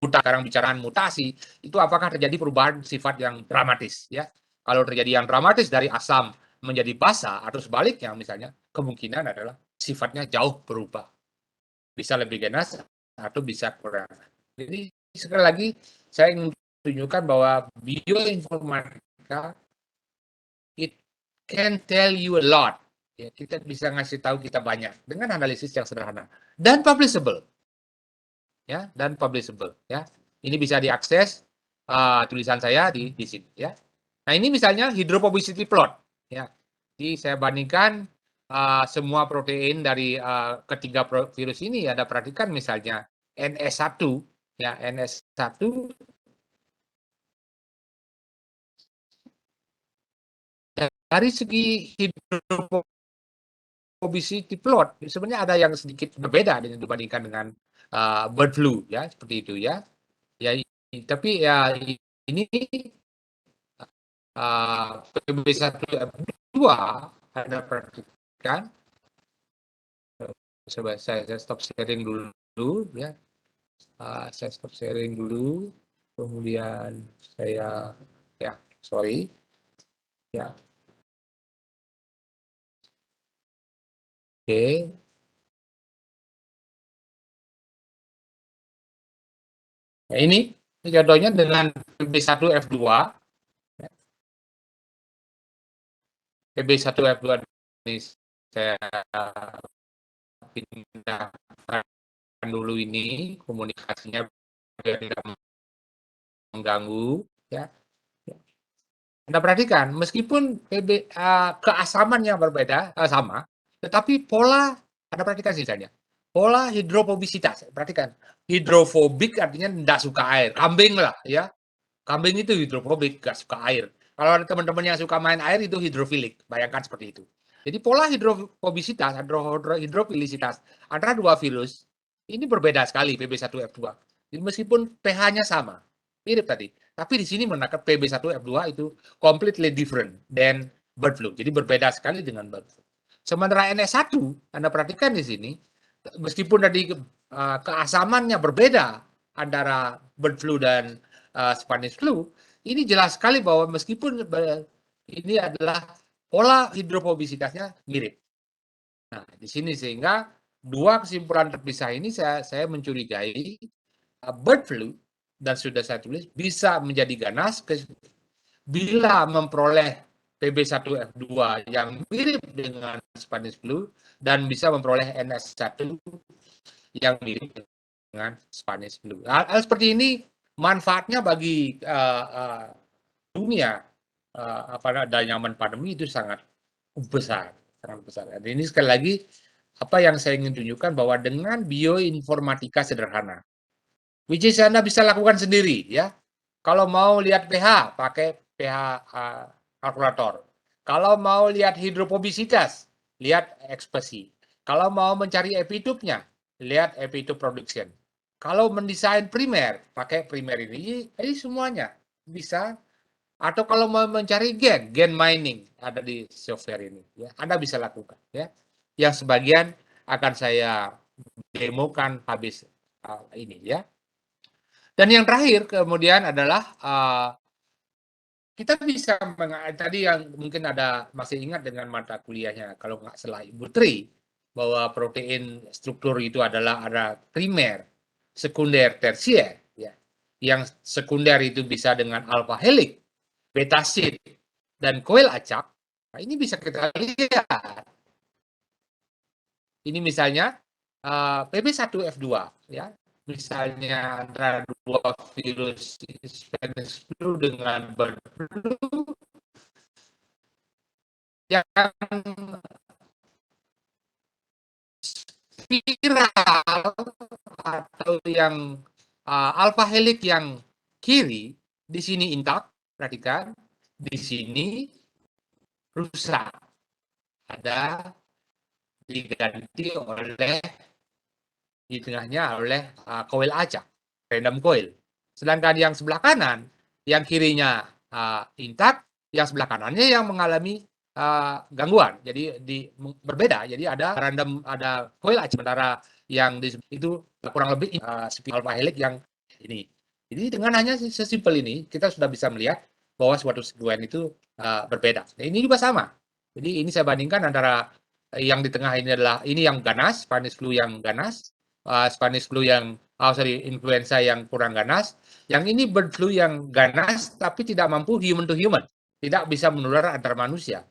sekarang bicaraan mutasi, itu apakah terjadi perubahan sifat yang dramatis, ya. Kalau terjadi yang dramatis dari asam menjadi basa atau sebaliknya misalnya, kemungkinan adalah sifatnya jauh berubah. Bisa lebih ganas atau bisa kurang. Jadi sekali lagi saya ingin tunjukkan bahwa bioinformatika it can tell you a lot. Ya, kita bisa ngasih tahu kita banyak dengan analisis yang sederhana dan publishable. Ya, dan publishable, ya. Ini bisa diakses tulisan saya di sini, ya. Nah, ini misalnya hydrophobicity plot, ya. Jadi saya bandingkan semua protein dari ketiga virus ini. Ada perhatikan misalnya NS1, ya, NS1 dari segi hydrophobicity plot sebenarnya ada yang sedikit berbeda dengan dibandingkan dengan bird flu, ya, seperti itu, ya. Ya, tapi ya ini PB1F2 Anda perhatikan. Coba saya stop sharing dulu, ya. Saya stop sharing dulu, kemudian saya sorry, ya. Oke. Nah, ini contohnya dengan PB1F2. PB1F2 ini saya pindahkan dulu ini, komunikasinya biar tidak mengganggu, ya. Anda perhatikan, meskipun keasamannya berbeda, sama, tetapi pola, Anda perhatikan misalnya, pola hidrofobisitas, perhatikan, hidrofobik artinya tidak suka air, kambing lah, ya. Kambing itu hidrofobik, nggak suka air. Kalau ada teman-teman yang suka main air itu hidrofilik, bayangkan seperti itu. Jadi pola hidrofobisitas, hidrofilisitas antara dua virus ini berbeda sekali PB1F2. Jadi meskipun pH-nya sama, mirip tadi, tapi di sini menangkap PB1F2 itu completely different than bird flu. Jadi berbeda sekali dengan bird flu. Sementara NS1, Anda perhatikan di sini, meskipun tadi keasamannya berbeda antara bird flu dan Spanish flu, ini jelas sekali bahwa meskipun ini adalah pola hidrofobisitasnya mirip. Nah, di sini sehingga dua kesimpulan terpisah ini saya mencurigai bird flu dan sudah saya tulis bisa menjadi ganas bila memperoleh PB1F2 yang mirip dengan Spanish flu dan bisa memperoleh NS1 yang mirip dengan Spanish flu. Hal seperti ini manfaatnya bagi dunia nyaman pandemi itu sangat besar, sangat besar. Dan ini sekali lagi apa yang saya ingin tunjukkan bahwa dengan bioinformatika sederhana, which is Anda bisa lakukan sendiri ya. Kalau mau lihat pH, pakai pH kalkulator. Kalau mau lihat hidrofobisitas, lihat ekspresi. Kalau mau mencari epitopnya, lihat epitop production. Kalau mendesain primer, pakai primer ini. Jadi semuanya bisa. Atau kalau mau mencari gen mining ada di software ini. Ya, Anda bisa lakukan. Ya, yang sebagian akan saya demokan habis ini ya. Dan yang terakhir kemudian adalah kita bisa tadi yang mungkin ada masih ingat dengan mata kuliahnya kalau nggak salah Ibu Tri bahwa protein struktur itu adalah ada primer, sekunder, tersier ya. Yang sekunder itu bisa dengan alpha helix, beta sheet dan koil acak. Nah, ini bisa kita lihat. Ini misalnya PB1F2 ya. Misalnya antara dua virus Spanish flu dengan bird flu yang viral atau yang alpha helix yang kiri di sini intak, perhatikan di sini rusak, ada diganti oleh di tengahnya oleh koil acak, random coil. Sedangkan yang sebelah kanan, yang kirinya intak, yang sebelah kanannya yang mengalami gangguan. Jadi berbeda. Jadi ada random, ada coil acak, sementara yang itu kurang lebih alpha helix yang ini. Jadi dengan hanya sesimpel ini kita sudah bisa melihat bahwa suatu sekuen itu berbeda. Nah, ini juga sama. Jadi ini saya bandingkan antara yang di tengah ini adalah ini yang ganas, Spanish flu yang ganas, Spanish flu yang influenza yang kurang ganas. Yang ini bird flu yang ganas tapi tidak mampu human to human, tidak bisa menular antar manusia.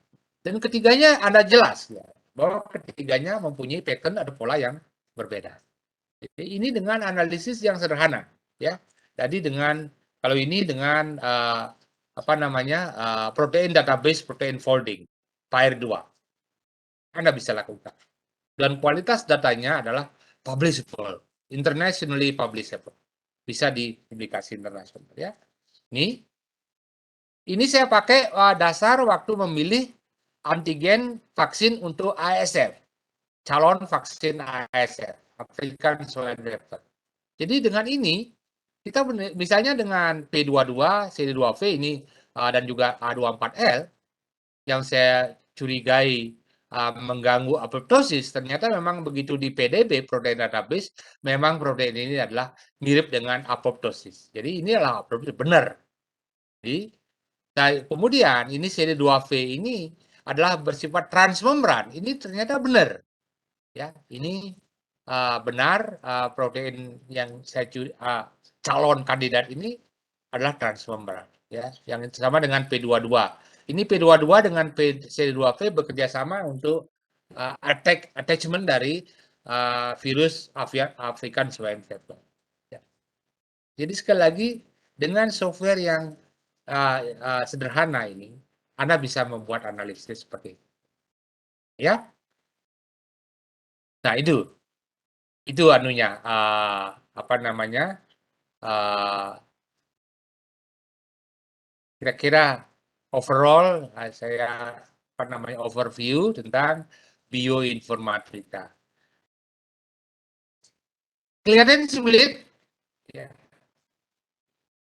Dan ketiganya Anda jelas ya, bahwa ketiganya mempunyai pattern atau pola yang berbeda. Jadi ini dengan analisis yang sederhana ya. Jadi dengan kalau ini dengan protein database protein folding PAIR2 Anda bisa lakukan. Dan kualitas datanya adalah publishable, internationally publishable. Bisa dipublikasi internasional ya. Ini saya pakai dasar waktu memilih antigen vaksin untuk ASF. Calon vaksin ASF, African Swine Fever. Jadi dengan ini kita misalnya dengan P22, CD2V ini dan juga A24L yang saya curigai mengganggu apoptosis, ternyata memang begitu di PDB, protein database, memang protein ini adalah mirip dengan apoptosis. Jadi ini adalah apoptosis, benar. Jadi, nah, kemudian ini CD2V ini adalah bersifat transmembran. Ini ternyata benar. Ya, ini benar protein yang saya calon kandidat ini adalah transmembran. Ya, yang sama dengan P22. Ini P22 dengan CD2V bekerja sama untuk attachment dari virus African Swine Fever. Ya. Jadi sekali lagi dengan software yang sederhana ini, Anda bisa membuat analisis seperti itu. Ya. Nah, itu anunya kira-kira overall saya apa namanya overview tentang bioinformatika. Kelihatan sulit, ya.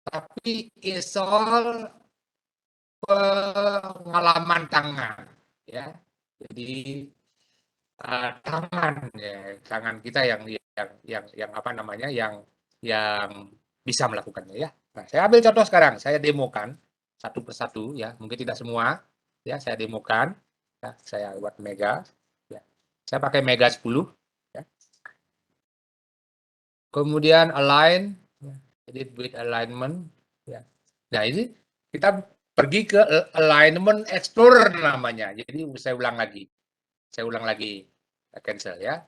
Tapi it's all pengalaman tangan, ya. Jadi tangan, ya, tangan kita yang apa namanya, yang bisa melakukannya, ya. Nah, saya ambil contoh sekarang, saya demokan satu persatu, ya, mungkin tidak semua, ya, saya demokan, ya, saya buat Mega, ya. Saya pakai Mega 10, ya. Kemudian align, ya, edit with alignment, ya. Nah, ini kita pergi ke alignment explorer namanya. Jadi saya ulang lagi, cancel, ya.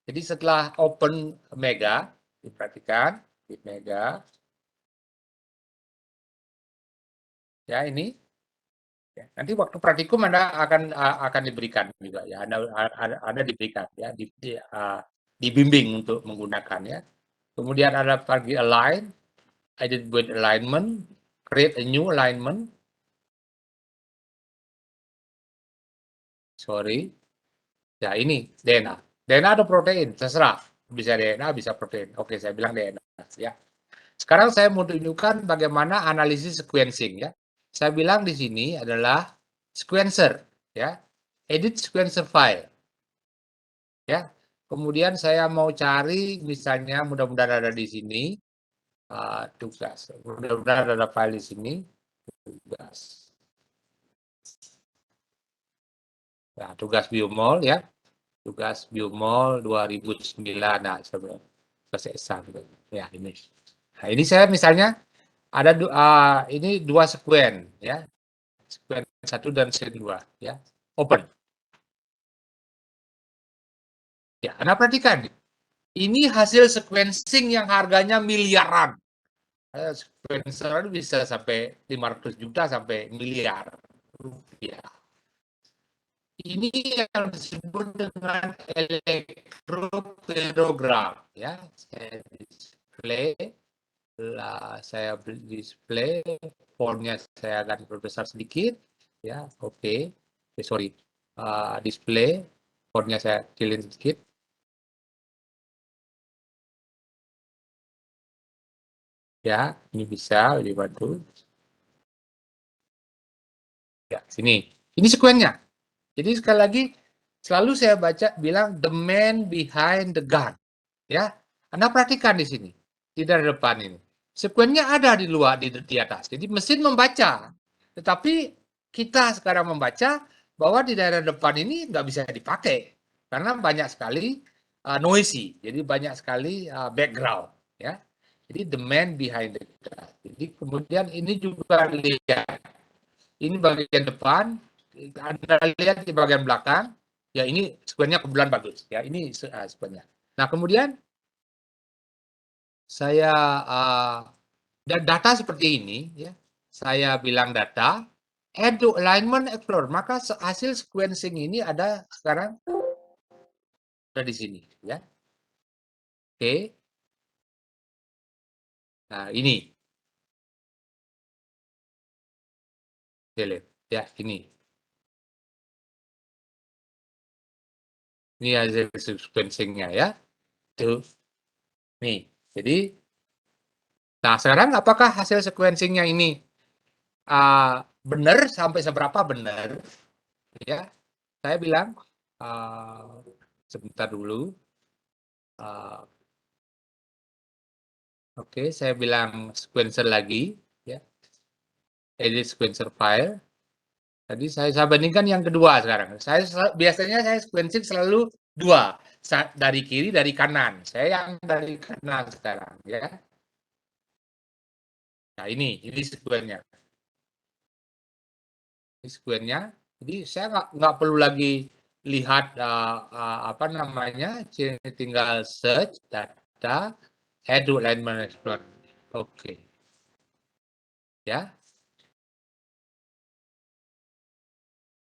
Jadi setelah open Mega, diperhatikan di Mega, ya ini, ya, nanti waktu praktikum Anda akan diberikan juga, ya, Anda diberikan, ya, dibimbing untuk menggunakannya. Kemudian ada pergi align, edit with alignment, create a new alignment. Sorry, ya ini DNA. DNA atau protein, terserah. Bisa DNA, bisa protein. Oke, saya bilang DNA, ya. Sekarang saya mau tunjukkan bagaimana analisis sequencing, ya. Saya bilang di sini adalah sequencer, ya. Edit sequencer file, ya. Kemudian saya mau cari, misalnya mudah-mudahan ada di sini tugas. Mudah-mudahan ada file di sini tugas. Nah, tugas biomol, ya. Tugas biomol 2009. Nah, selesai. Ya, ini. Nah, ini saya misalnya ada ini dua sekuen, ya. Sekuen 1 dan sekuen 2, ya. Open. Ya, Anda perhatikan. Ini hasil sequencing yang harganya miliaran. Sequencer bisa sampai 500 juta sampai miliar rupiah. Ini yang disebut dengan elektroperogram, ya. Saya display, fontnya saya akan perbesar sedikit, ya. Oke. Sorry, display, fontnya saya kecilin sedikit. Ya, ini bisa dibantu. Ya, sini. Ini sekuennya. Jadi sekali lagi, selalu saya bilang the man behind the gun. Ya, Anda perhatikan di sini, di daerah depan ini. Sekuennya ada di luar, di atas. Jadi mesin membaca. Tetapi kita sekarang membaca bahwa di daerah depan ini nggak bisa dipakai. Karena banyak sekali noisy. Jadi banyak sekali background. Ya. Jadi the man behind the gun. Jadi kemudian ini juga lihat. Ini bagian depan, Anda lihat di bagian belakang, ya ini sekuennya kebetulan bagus, ya ini sekuennya. Nah kemudian saya dan data seperti ini, ya saya bilang data, add to alignment explorer, maka hasil sequencing ini ada sekarang ada di sini, ya. Oke, nah ini, delete, ya ini hasil sequencingnya, ya. Tuh, nih, jadi. Nah, sekarang apakah hasil sequencingnya ini benar sampai seberapa benar? Ya, saya bilang sebentar dulu. Oke, saya bilang sequencer lagi, ya. Edit sequencer file. Tadi saya bandingkan yang kedua sekarang. Biasanya saya sequencing selalu dua, dari kiri, dari kanan. Saya yang dari kanan sekarang, ya. Nah, ini sekuennya. Ini sekuennya. Jadi saya nggak perlu lagi lihat apa namanya, tinggal search data, add to alignment explorer. Oke. Ya.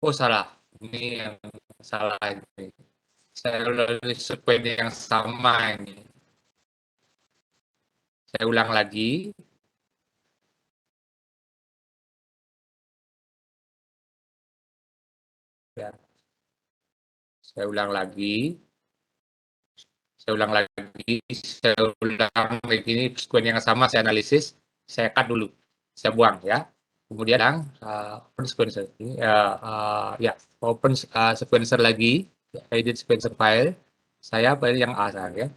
Oh, salah. Ini yang salah ini. Saya ulangi sekuen yang sama ini. Saya ulang lagi. Ya. Saya ulang lagi. Saya ulang lagi. Saya ulang ini sequence yang sama saya analisis. Saya cut dulu. Saya buang ya. Kemudian open sequencer. Ya, open sequencer lagi. Edit sequencer file. Saya pilih yang A sekarang ya.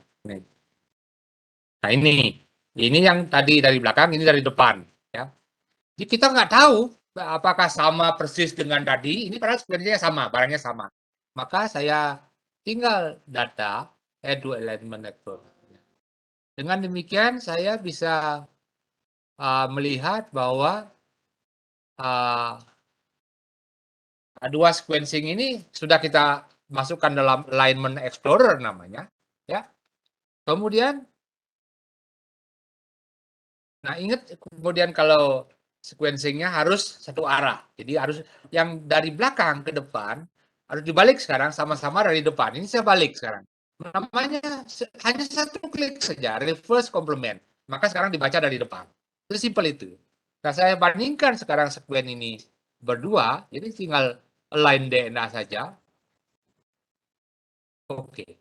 Nah ini yang tadi dari belakang, ini dari depan. Ya. Jadi kita nggak tahu apakah sama persis dengan tadi. Ini padahal sebenarnya sama, barangnya sama. Maka saya tinggal data add to alignment network. Dengan demikian saya bisa melihat bahwa dua sequencing ini sudah kita masukkan dalam alignment explorer namanya. Ya. Kemudian, nah ingat kemudian kalau sequencingnya harus satu arah. Jadi harus yang dari belakang ke depan harus dibalik sekarang sama-sama dari depan. Ini saya balik sekarang. Namanya hanya satu klik saja, reverse complement. Maka sekarang dibaca dari depan. Sesimpel itu. Nah saya bandingkan sekarang sekuen ini berdua, jadi tinggal align DNA saja. Oke.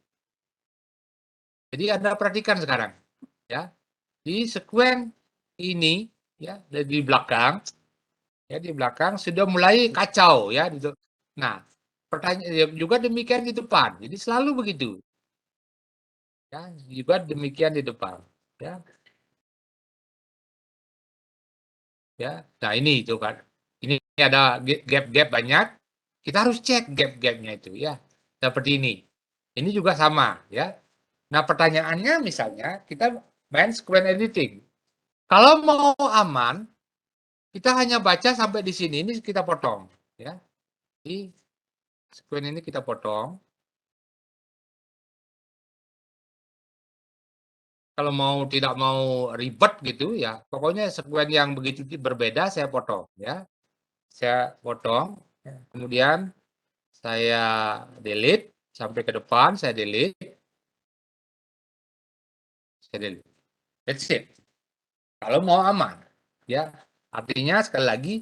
Jadi Anda perhatikan sekarang, ya. Di sekuen ini, ya, di belakang, ya di belakang sudah mulai kacau, ya. Nah, pertanyaan juga demikian di depan. Jadi selalu begitu. Ya, juga demikian di depan, ya. Ya. Nah, ini itu kan. Ini ada gap-gap banyak. Kita harus cek gap-gapnya itu, ya. Seperti ini. Ini juga sama, ya. Nah, pertanyaannya misalnya kita main sequence editing. Kalau mau aman, kita hanya baca sampai di sini, ini kita potong, ya. Di sequence ini kita potong. Kalau tidak mau ribet gitu ya, pokoknya sequence yang begitu berbeda saya potong, ya. Saya potong, kemudian saya delete sampai ke depan, saya delete. That's it. Kalau mau aman, ya. Artinya sekali lagi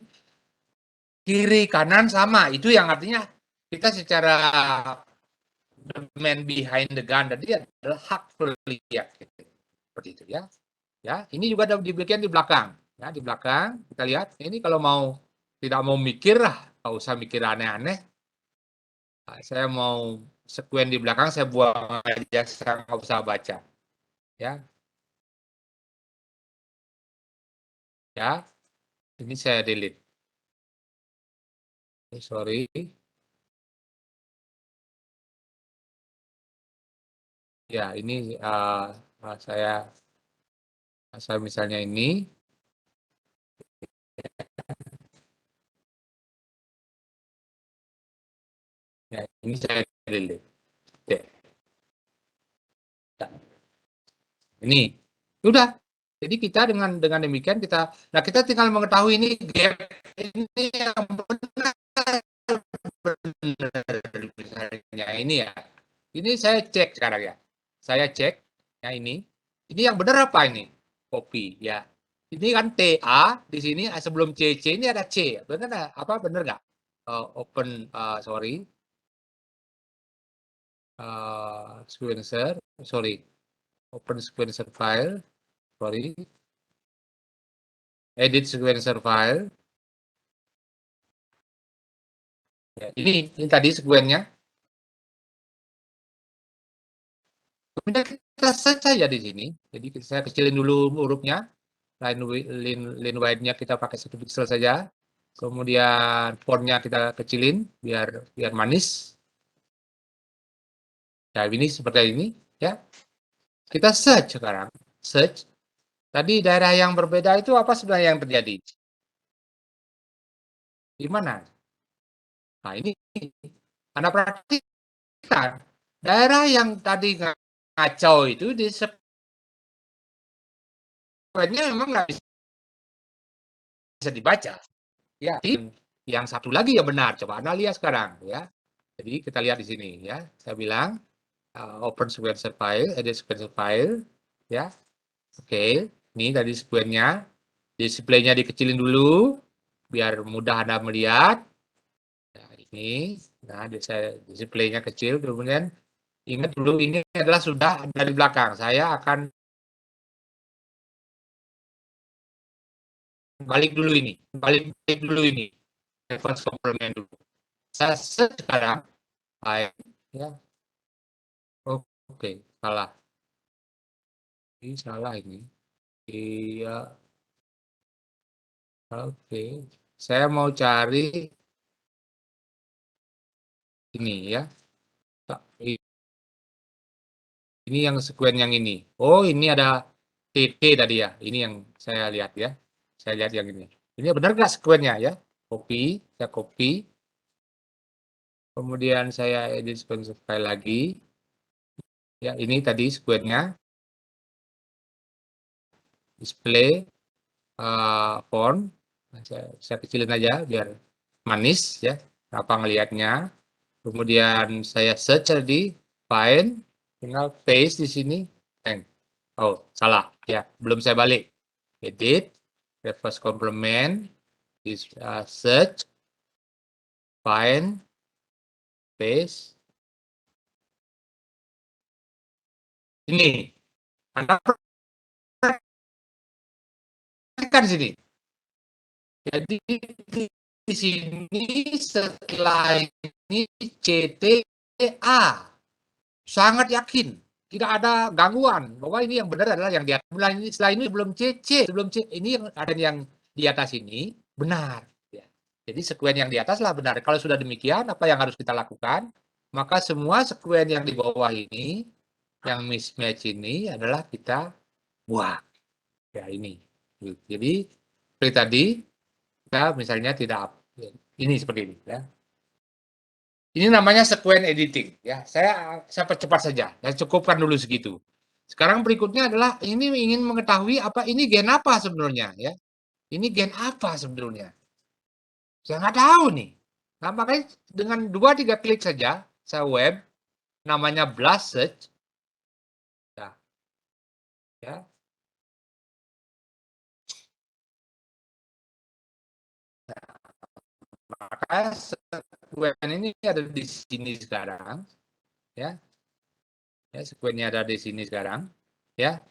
kiri kanan sama, itu yang artinya kita secara the man behind the gun tadi adalah hak lihat gitu. Seperti itu ya. Ya, ini juga ada di bagian di belakang. Ya, di belakang kita lihat ini kalau mau tidak mau mikir lah, nggak usah mikir aneh-aneh. Nah, saya mau sekuen di belakang saya buang aja, saya nggak usah baca. Ya. Ya. Ini saya delete. Sorry. Ya, ini saya misalnya ini. Ya, ini saya delete. Ya. Ini sudah. Jadi kita dengan demikian kita tinggal mengetahui ini gap ini yang benar misalnya ini ya. Ini saya cek sekarang ya. Saya cek ya ini. Ini yang benar apa ini? Copy ya. Ini kan TA di sini sebelum CC ini ada C. Benar apa benar nggak? Open sorry. Sequencer, sorry. Open sequencer file. Sorry. Edit sequencer file. Ya, ini tadi sekuennya. Kemudian kita search saja di sini. Jadi saya kecilin dulu hurufnya. Line wide-nya kita pakai 1 pixel saja. Kemudian fontnya kita kecilin biar manis. Nah, ini seperti ini ya. Kita search sekarang. Search. Tadi daerah yang berbeda itu apa sebenarnya yang terjadi? Di mana? Nah, ini Anda perhatikan. Daerah yang tadi ngacau itu di sequence-nya memang nggak bisa dibaca. Ya, yang satu lagi yang benar. Coba Anda lihat sekarang ya. Jadi kita lihat di sini ya. Saya bilang open sequencer file, edit sequencer file ya. Oke, ini tadi sequence-nya. Display-nya dikecilin dulu biar mudah Anda melihat. Nah, ini Nah, saya displaynya kecil, kemudian ingat dulu ini adalah sudah dari belakang. Saya akan balik dulu ini. Reverse complement dulu. Saya sekarang, baik, ya. Oke, salah. Ini salah ini. Iya, oke. Saya mau cari ini ya. Ini yang sekuen yang ini. Oh, ini ada TT tadi ya. Ini yang saya lihat ya. Saya lihat yang ini. Ini benar nggak sekuennya ya? Copy, saya copy. Kemudian saya edit sekuen file lagi. Ya, ini tadi sekuennya. Display font. Saya kecilin aja biar manis ya. Apa ngelihatnya. Kemudian saya search di file. Tinggal paste di sini. Oh, salah. Ya, belum saya balik. Edit, reverse complement, search, find, paste. Ini. Anda perhatikan sini. Jadi di sini setelah ini CTA. Sangat yakin. Tidak ada gangguan. Bahwa ini yang benar adalah yang di atas. Setelah ini belum CC. Sebelum C, ini yang ada yang di atas ini benar. Ya. Jadi sekuen yang di atas lah benar. Kalau sudah demikian, apa yang harus kita lakukan? Maka semua sekuen yang di bawah ini, yang mismatch ini adalah kita buang. Ya ini. Jadi seperti tadi, kita misalnya tidak ini seperti ini. Ya. Ini namanya sekuen editing. Ya, saya percepat saja. Saya cukupkan dulu segitu. Sekarang berikutnya adalah ini ingin mengetahui apa ini gen apa sebenarnya. Ya, ini gen apa sebenarnya? Saya nggak tahu nih. Nah, makanya dengan 2-3 klik saja, saya web, namanya blast search. Ya, ya. Maka sekuen ini ada di sini sekarang. Ya, ya sekuennya ada di sini sekarang. Ya,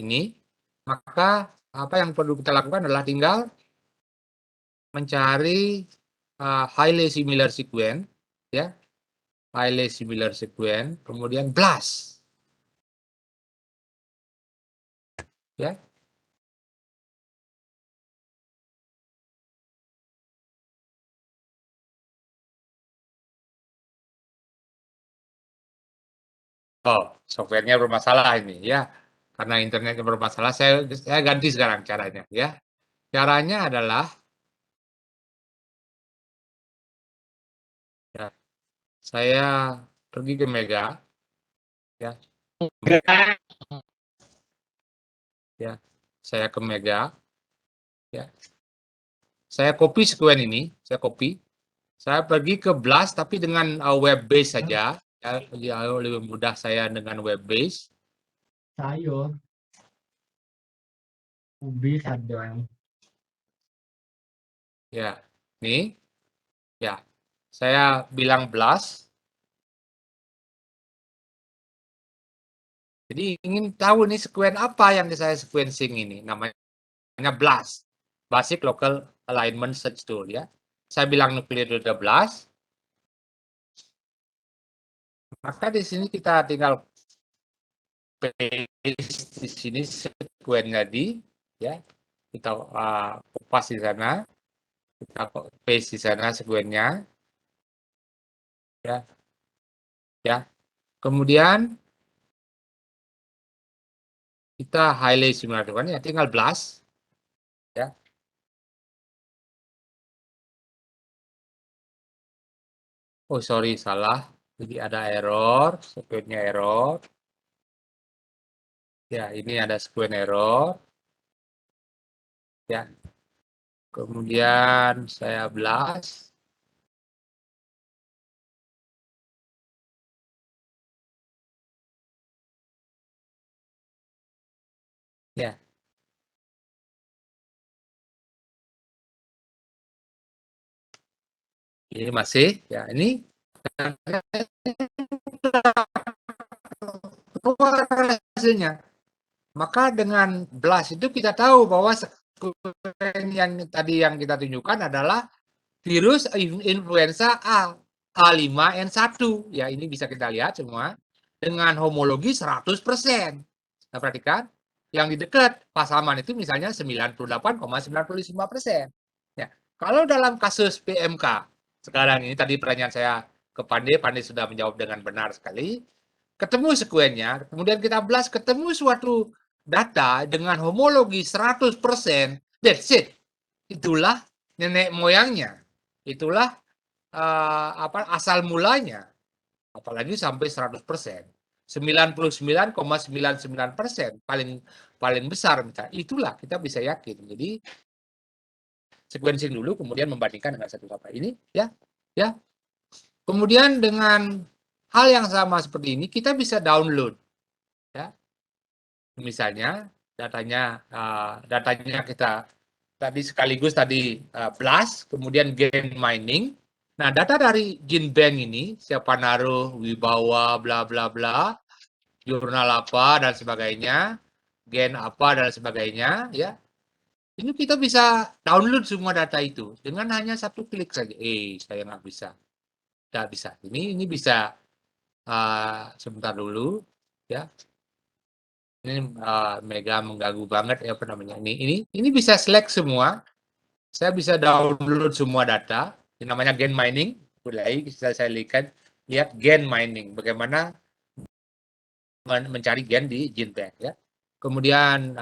ini. Maka apa yang perlu kita lakukan adalah tinggal mencari highly similar sequence, ya, highly similar sequence, kemudian blast, ya. Oh, softwarenya bermasalah ini, ya, karena internetnya bermasalah. Saya ganti sekarang caranya, ya. Caranya adalah, ya, saya pergi ke Mega, ya, ya, saya ke Mega, ya, saya copy sequence ini, saya pergi ke Blast tapi dengan web base saja, ya, lebih mudah saya dengan web base. Sayur ubi sadang. Ya, nih, ya, saya bilang blast. Jadi ingin tahu nih sekuen apa yang saya sequencing ini, namanya blast, basic local alignment search tool ya. Saya bilang nuclear blast. Maka di sini kita tinggal paste di sini sekuen tadi, ya. Kita kupas di sana, kita paste di sana sekuennya, ya, ya. Kemudian kita highlight similar ya, tinggal blast, ya. Oh sorry salah, jadi ada error, sekuennya error. Ya ini ada sekuen error. Ya. Kemudian saya blast. Ya. Ini masih, ya ini Keluar hasilnya. Maka dengan BLAST itu kita tahu bahwa sekuen yang tadi yang kita tunjukkan adalah virus influenza A, H5N1. Ya, ini bisa kita lihat semua dengan homologi 100%. Nah, perhatikan, yang di dekat pasaman itu misalnya 98,95%. Ya, kalau dalam kasus PMK, sekarang ini tadi pertanyaan saya ke Pandey sudah menjawab dengan benar sekali. Ketemu sekuennya, kemudian kita BLAST, ketemu suatu data dengan homologi 100%, that's it. Itulah nenek moyangnya. Itulah asal mulanya. Apalagi sampai 100%. 99,99% paling besar misalnya. Itulah kita bisa yakin. Jadi sequencing dulu kemudian membandingkan dengan satu apa ini ya. Kemudian dengan hal yang sama seperti ini kita bisa download ya. Misalnya datanya kita tadi sekaligus BLAST, kemudian gen mining. Nah, data dari GenBank ini, siapa naruh, Wibawa, bla bla bla, jurnal apa dan sebagainya, gen apa dan sebagainya, ya. Ini kita bisa download semua data itu dengan hanya satu klik saja. Saya nggak bisa. Nggak bisa. Ini bisa sebentar dulu, ya. Ini mega mengganggu banget ya apa namanya. Ini bisa select semua. Saya bisa download semua data, yang namanya gen mining. Mulai saya lihat gen mining, bagaimana mencari gen di GenBank ya. Kemudian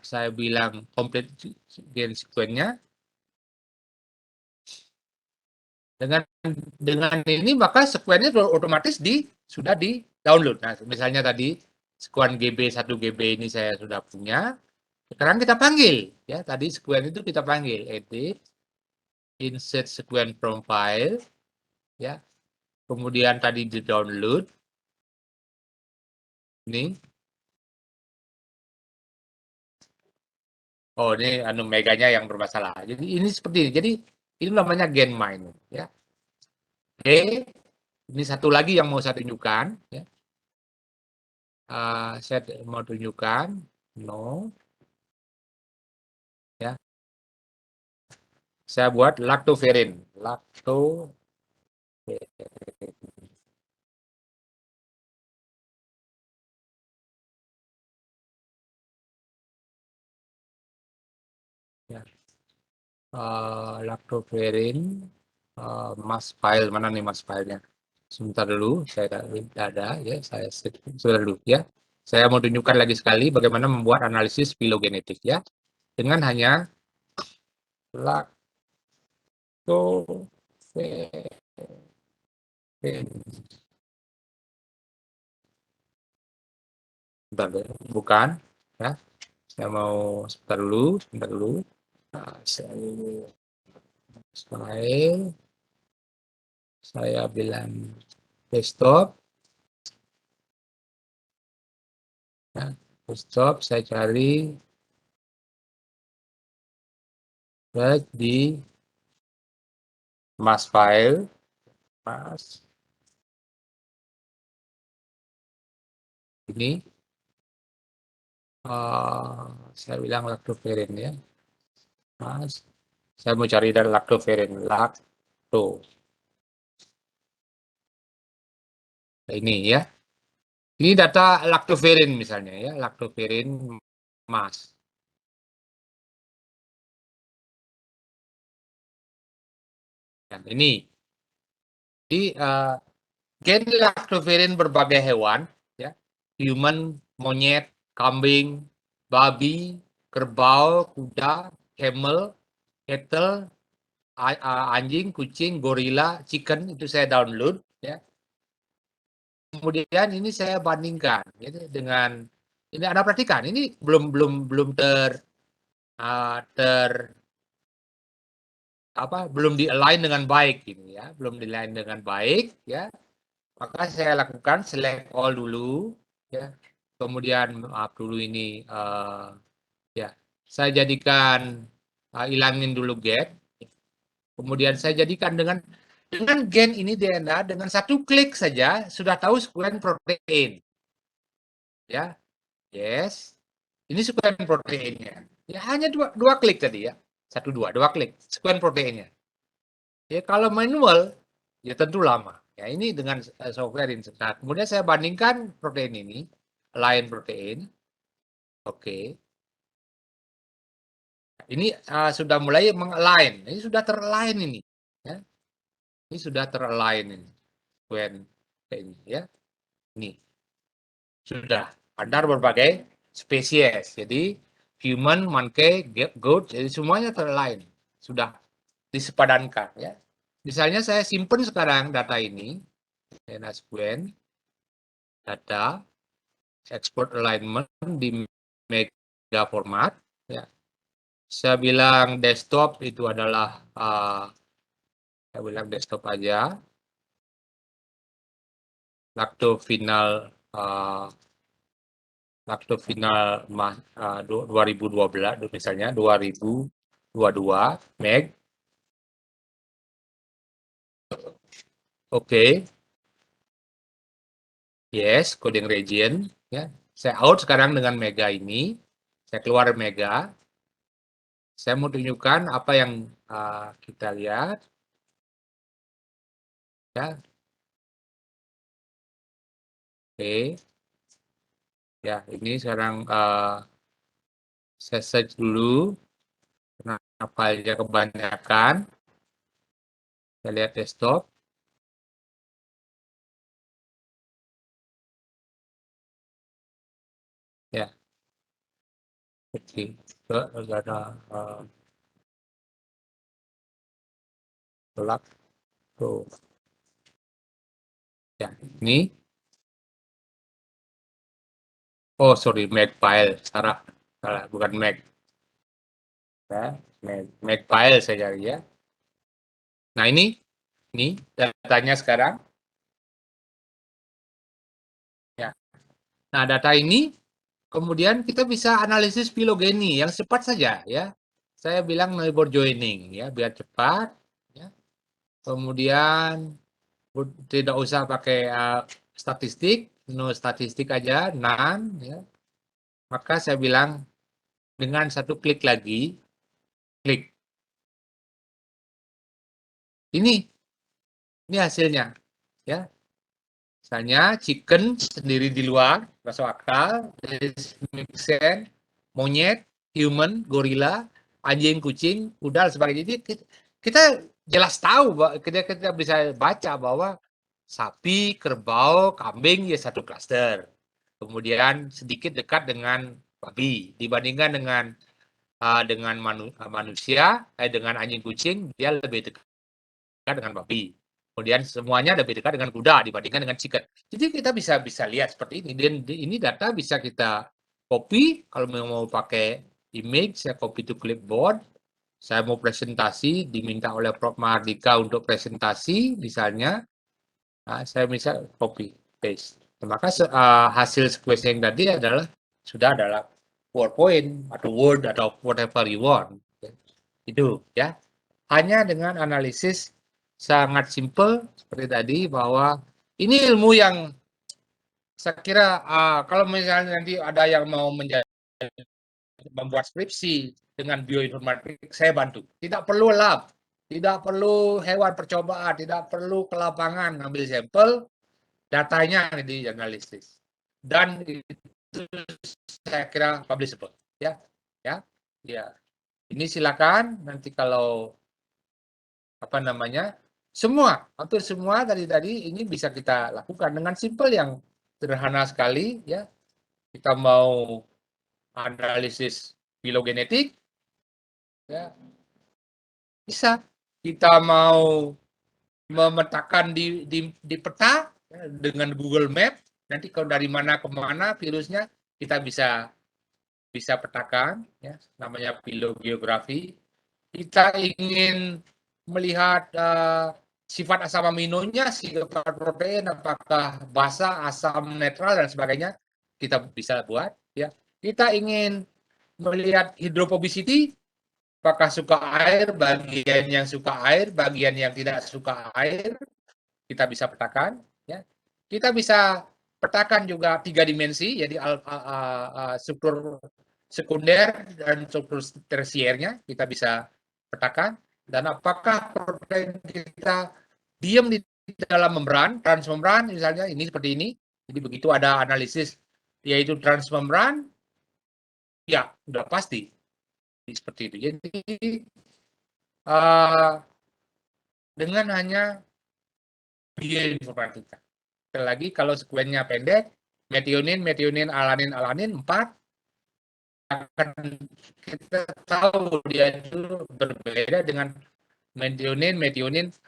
saya bilang complete gen sequence-nya. Dengan ini maka sequence-nya otomatis sudah di download. Nah, misalnya tadi sequence GB 1 GB ini saya sudah punya. Sekarang kita panggil ya, tadi sequence itu kita panggil edit insert sequence from file ya. Kemudian tadi di download ini. Oh, ini meganya yang bermasalah. Jadi ini seperti ini. Jadi ini namanya gen mining ya. Oke. Ini satu lagi yang mau saya tunjukkan ya. Saya mau tunjukkan no ya. Saya buat lactoferrin. Ya. Lactoferrin mass file, mana nih mass filenya? Sebentar dulu, saya ada ya, saya sebentar dulu ya. Saya mau tunjukkan lagi sekali bagaimana membuat analisis filogenetik ya. Dengan hanya lactoferrin. Bukan ya. Saya mau sebentar dulu. Nah, saya bilang desktop. Ya, desktop saya cari di mass file, ini saya bilang lactoferrin ya. Mas, saya mau cari dari lactoferrin, ini ya. Ini data lactoferrin misalnya ya, lactoferrin mas. Dan ini gen lactoferrin berbagai hewan ya, human, monyet, kambing, babi, kerbau, kuda, camel, cattle, anjing, kucing, gorila, chicken, itu saya download ya. Kemudian ini saya bandingkan gitu, dengan ini Anda perhatikan, ini belum belum di-align dengan baik ini ya, belum di-align dengan baik ya. Maka saya lakukan select all dulu ya. Kemudian maaf dulu ini ya. Saya jadikan hilangin dulu get. Kemudian saya jadikan dengan Dengan gen ini DNA, dengan satu klik saja sudah tahu sekuens protein. Ya, yes. Ini sekuens proteinnya. Ya hanya dua klik tadi ya. Dua klik sekuens proteinnya. Ya kalau manual ya tentu lama. Ya ini dengan software ini. Nah, kemudian saya bandingkan protein ini, align protein. Oke. Ini sudah mulai mengalign. Ini sudah teralign ini. Ya. Ini sudah teralign ini. Sekuens ini ya. Ini sudah antar berbagai spesies. Jadi human, monkey, goat, jadi semuanya teralign. Sudah disepadankan ya. Misalnya saya simpen sekarang data ini, DNA sequence, data, export alignment di mega format. Ya. Saya bilang desktop itu adalah, saya bilang desktop aja. Lacto final 2012 misalnya 2022 meg. Oke. Yes, coding region ya. Saya out sekarang dengan mega ini. Saya keluar mega. Saya mau tunjukkan apa yang kita lihat. Ya. Oke. Ya, ini sekarang saya search dulu. Kenapa aja kebanyakan. Saya lihat desktop. Ya. Oke. Ada gelap. Tuh. Ya, ini. Oh, sorry, Makefile. Salah, bukan Mac. Ya, Makefile saya cari ya. Nah, ini datanya sekarang. Ya. Nah, data ini kemudian kita bisa analisis filogeni yang cepat saja ya. Saya bilang neighbor joining ya, biar cepat ya. Kemudian tidak usah pakai statistik, no statistik aja, none ya. Maka saya bilang dengan satu klik lagi, klik. Ini hasilnya ya. Misalnya chicken sendiri di luar, masuk akal, mixen, monyet, human, gorila, anjing, kucing, kuda, dan sebagainya. Jadi kita jelas tahu, kita bisa baca bahwa sapi, kerbau, kambing ya satu klaster. Kemudian sedikit dekat dengan babi dibandingkan dengan manusia, dengan anjing kucing dia lebih dekat dengan babi. Kemudian semuanya lebih dekat dengan kuda dibandingkan dengan chicken. Jadi kita bisa lihat seperti ini. Dan ini data bisa kita copy. Kalau mau pakai image, saya copy to clipboard. Saya mau presentasi, diminta oleh Prof. Mahardika untuk presentasi, misalnya. Nah, saya bisa copy, paste. Maka hasil sequence yang tadi sudah adalah PowerPoint atau Word atau whatever you want. Itu ya. Hanya dengan analisis sangat simple seperti tadi, bahwa ini ilmu yang saya kira kalau misalnya nanti ada yang mau membuat skripsi dengan bioinformatik, saya bantu. Tidak perlu lab, tidak perlu hewan percobaan, tidak perlu ke lapangan ngambil sampel, datanya di analisis. Dan itu saya kira publishable. Ya. Ini silakan nanti kalau hampir semua tadi ini bisa kita lakukan dengan simple yang sederhana sekali ya. Kita mau analisis filogenetik ya, bisa. Kita mau memetakan di peta ya, dengan Google Map, nanti kalau dari mana ke mana virusnya kita bisa petakan ya, namanya filogeografi. Kita ingin melihat sifat asam aminonya, sifat protein, apakah basa, asam, netral, dan sebagainya, kita bisa buat. Ya. Kita ingin melihat hydrophobicity, apakah suka air, bagian yang suka air, bagian yang tidak suka air, kita bisa petakan. Ya. Kita bisa petakan juga 3 dimensi, jadi struktur sekunder dan struktur tersiernya kita bisa petakan. Dan apakah protein kita diam di dalam membran, transmembran misalnya, ini seperti ini. Jadi begitu ada analisis yaitu transmembran, ya sudah pasti seperti itu. Jadi dengan hanya bioinformatika. Sekali lagi kalau sekuennya pendek, metionin, alanin 4, akan kita tahu dia itu berbeda dengan metionin,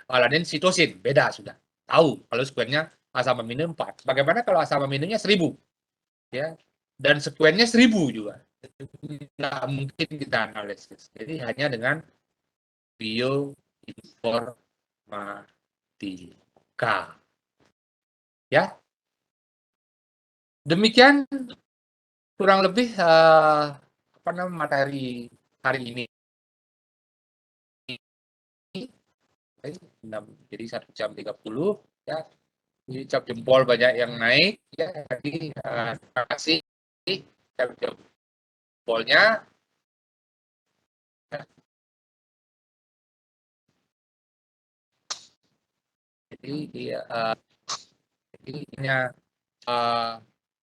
alanin, sitosin. Beda sudah. Tahu kalau sekuennya asam amino 4. Bagaimana kalau asam aminonya 1000? Ya. Dan sekuennya 1000 juga. Nggak mungkin kita analisis. Jadi hanya dengan bioinformatika. Ya. Demikian kurang lebih materi hari ini. Jadi 1 jam 30 ya. Jadi cap jempol banyak yang naik ya. Jadi terima kasih cap jempolnya. Jadi ini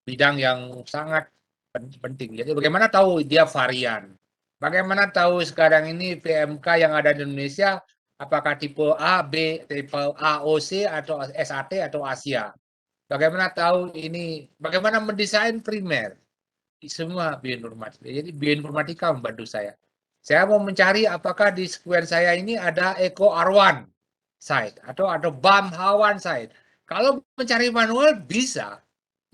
bidang yang sangat penting. Jadi bagaimana tahu dia varian? Bagaimana tahu sekarang ini PMK yang ada di Indonesia apakah tipe A, B, tipe AOC atau SAT atau Asia? Bagaimana tahu ini? Bagaimana mendesain primer? Semua bioinformatika. Jadi bioinformatika membantu saya. Saya mau mencari apakah di square saya ini ada Eko R1 site atau ada BAM H1 site. Kalau mencari manual bisa.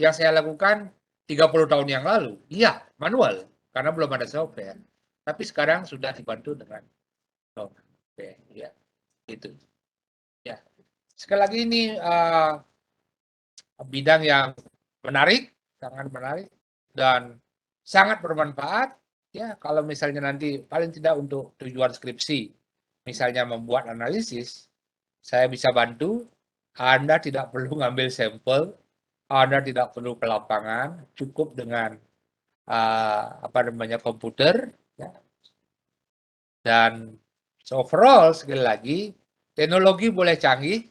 Yang saya lakukan 30 tahun yang lalu, iya manual karena belum ada software. Tapi sekarang sudah dibantu dengan software, ya itu. Ya, sekali lagi ini bidang yang menarik, sangat menarik dan sangat bermanfaat. Ya, kalau misalnya nanti paling tidak untuk tujuan skripsi, misalnya membuat analisis, saya bisa bantu. Anda tidak perlu ngambil sampel, Anda tidak perlu ke lapangan, cukup dengan komputer. Ya. Dan overall sekali lagi, teknologi boleh canggih,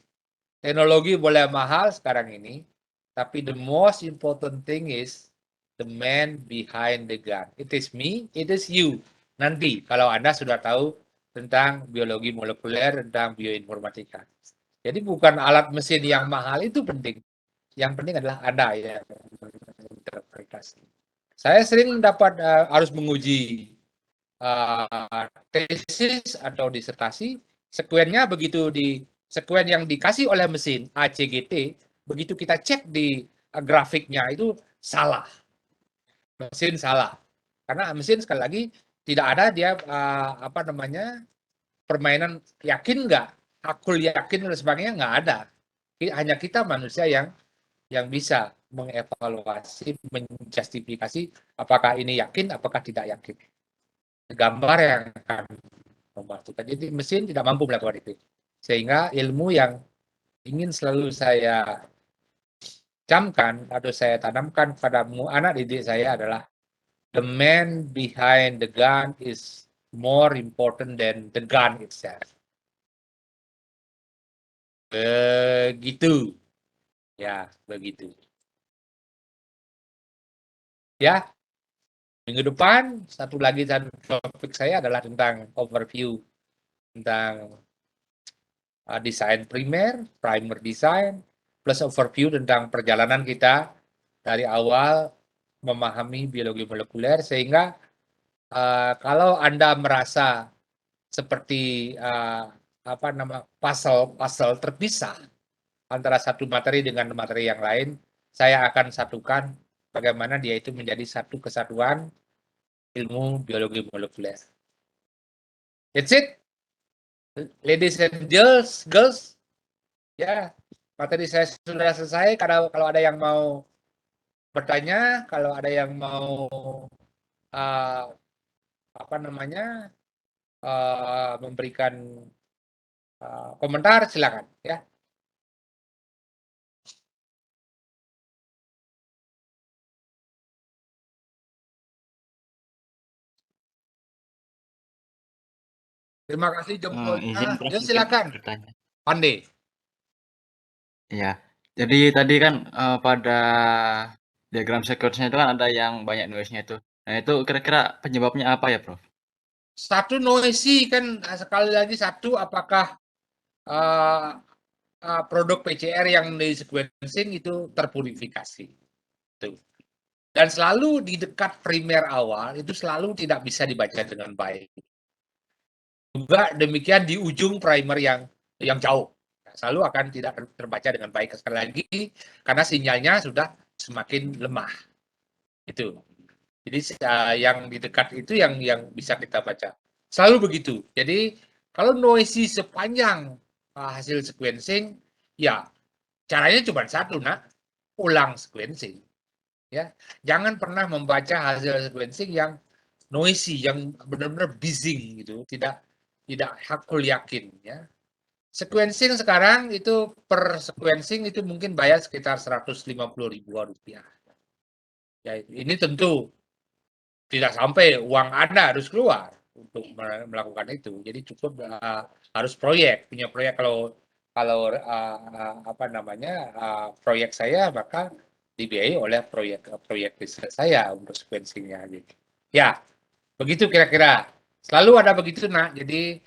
teknologi boleh mahal sekarang ini, tapi the most important thing is the man behind the gun. It is me, it is you. Nanti kalau Anda sudah tahu tentang biologi molekuler, tentang bioinformatika. Jadi bukan alat mesin yang mahal itu penting. Yang penting adalah Anda yang interpretasi. Saya sering dapat harus menguji tesis atau disertasi, sekuennya begitu di sekuen yang dikasih oleh mesin ACGT, begitu kita cek di grafiknya itu salah. Mesin salah. Karena mesin sekali lagi tidak ada dia permainan yakin nggak, akul yakin dan sebagainya nggak ada. Hanya kita manusia yang bisa mengevaluasi, menjustifikasi apakah ini yakin, apakah tidak yakin. Gambar yang akan membantukan. Jadi mesin tidak mampu melakukan itu. Sehingga ilmu yang ingin selalu saya camkan atau saya tanamkan pada anak didik saya adalah the man behind the gun is more important than the gun itself. Begitu. Ya, begitu. Ya, minggu depan satu lagi topik saya adalah tentang overview tentang desain primer design, plus overview tentang perjalanan kita dari awal memahami biologi molekuler, sehingga kalau Anda merasa seperti puzzle terpisah antara satu materi dengan materi yang lain, saya akan satukan bagaimana dia itu menjadi satu kesatuan ilmu biologi molekuler. That's it. Ladies and girls, ya, materi saya sudah selesai. Kalau ada yang mau bertanya, kalau ada yang mau memberikan komentar, silakan ya. Terima kasih izin jempolnya. Prof, Ya mungkin silakan, bertanya. Pande. Iya. Jadi tadi kan pada diagram sequence-nya itu kan ada yang banyak noise-nya itu. Nah, itu kira-kira penyebabnya apa ya, Prof? Satu noisy kan sekali lagi satu apakah produk PCR yang di sequencing itu terpurifikasi. Tuh. Dan selalu di dekat primer awal itu selalu tidak bisa dibaca dengan baik. Juga demikian di ujung primer yang jauh. Selalu akan tidak terbaca dengan baik sekali lagi karena sinyalnya sudah semakin lemah. Itu. Jadi yang di dekat itu yang bisa kita baca. Selalu begitu. Jadi kalau noisy sepanjang hasil sequencing, ya caranya cuma satu, nak, ulang sequencing. Ya, jangan pernah membaca hasil sequencing yang noisy, yang benar-benar buzzing gitu, tidak hakul yakin. Ya, sequencing sekarang itu per sequencing itu mungkin bayar sekitar 150.000 rupiah. Ya, ini tentu tidak sampai uang Anda harus keluar untuk melakukan itu. Jadi cukup harus punya proyek. Kalau apa namanya proyek saya maka dibiayai oleh proyek riset saya untuk sequencingnya. Gitu. Ya, begitu kira-kira. Selalu ada begitu, nak. Jadi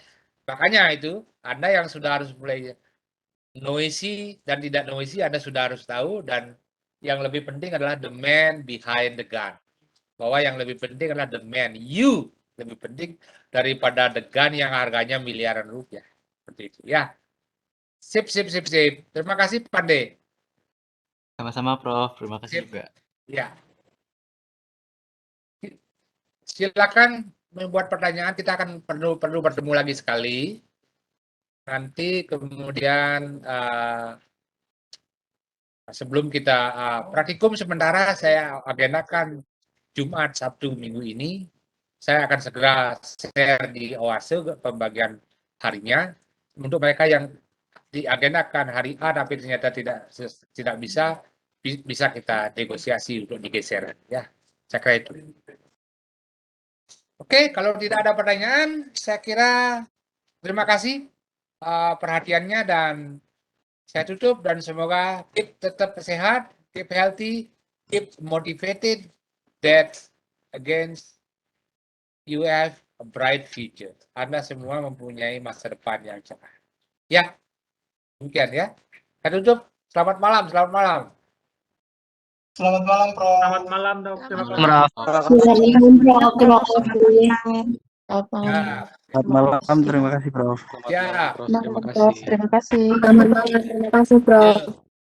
makanya itu Anda yang sudah harus mulai noisy dan tidak noisy, Anda sudah harus tahu, dan yang lebih penting adalah the man behind the gun. Bahwa yang lebih penting adalah the man, you lebih penting daripada the gun yang harganya miliaran rupiah. Seperti itu ya. Sip. Terima kasih Pande. Sama-sama, Prof. Terima kasih Sip. juga. Ya. Silakan membuat pertanyaan, kita akan perlu bertemu lagi sekali. Nanti kemudian sebelum kita praktikum sementara saya agendakan Jumat, Sabtu, Minggu ini. Saya akan segera share di Oase pembagian harinya untuk mereka yang diagendakan hari A tapi ternyata tidak bisa kita negosiasi untuk digeser ya. Saya kira itu. Oke, kalau tidak ada pertanyaan, saya kira terima kasih perhatiannya dan saya tutup, dan semoga tetap sehat, keep healthy, keep motivated, that against you have a bright future. Anda semua mempunyai masa depan yang cerah. Ya, demikian ya. Saya tutup. Selamat malam. Selamat malam, Prof. Selamat malam, Dok. Terima kasih. Prof. Terima kasih. Ya. Selamat malam, terima kasih Prof. Ya. Prof. Terima kasih. Terima kasih. Terima kasih, Prof.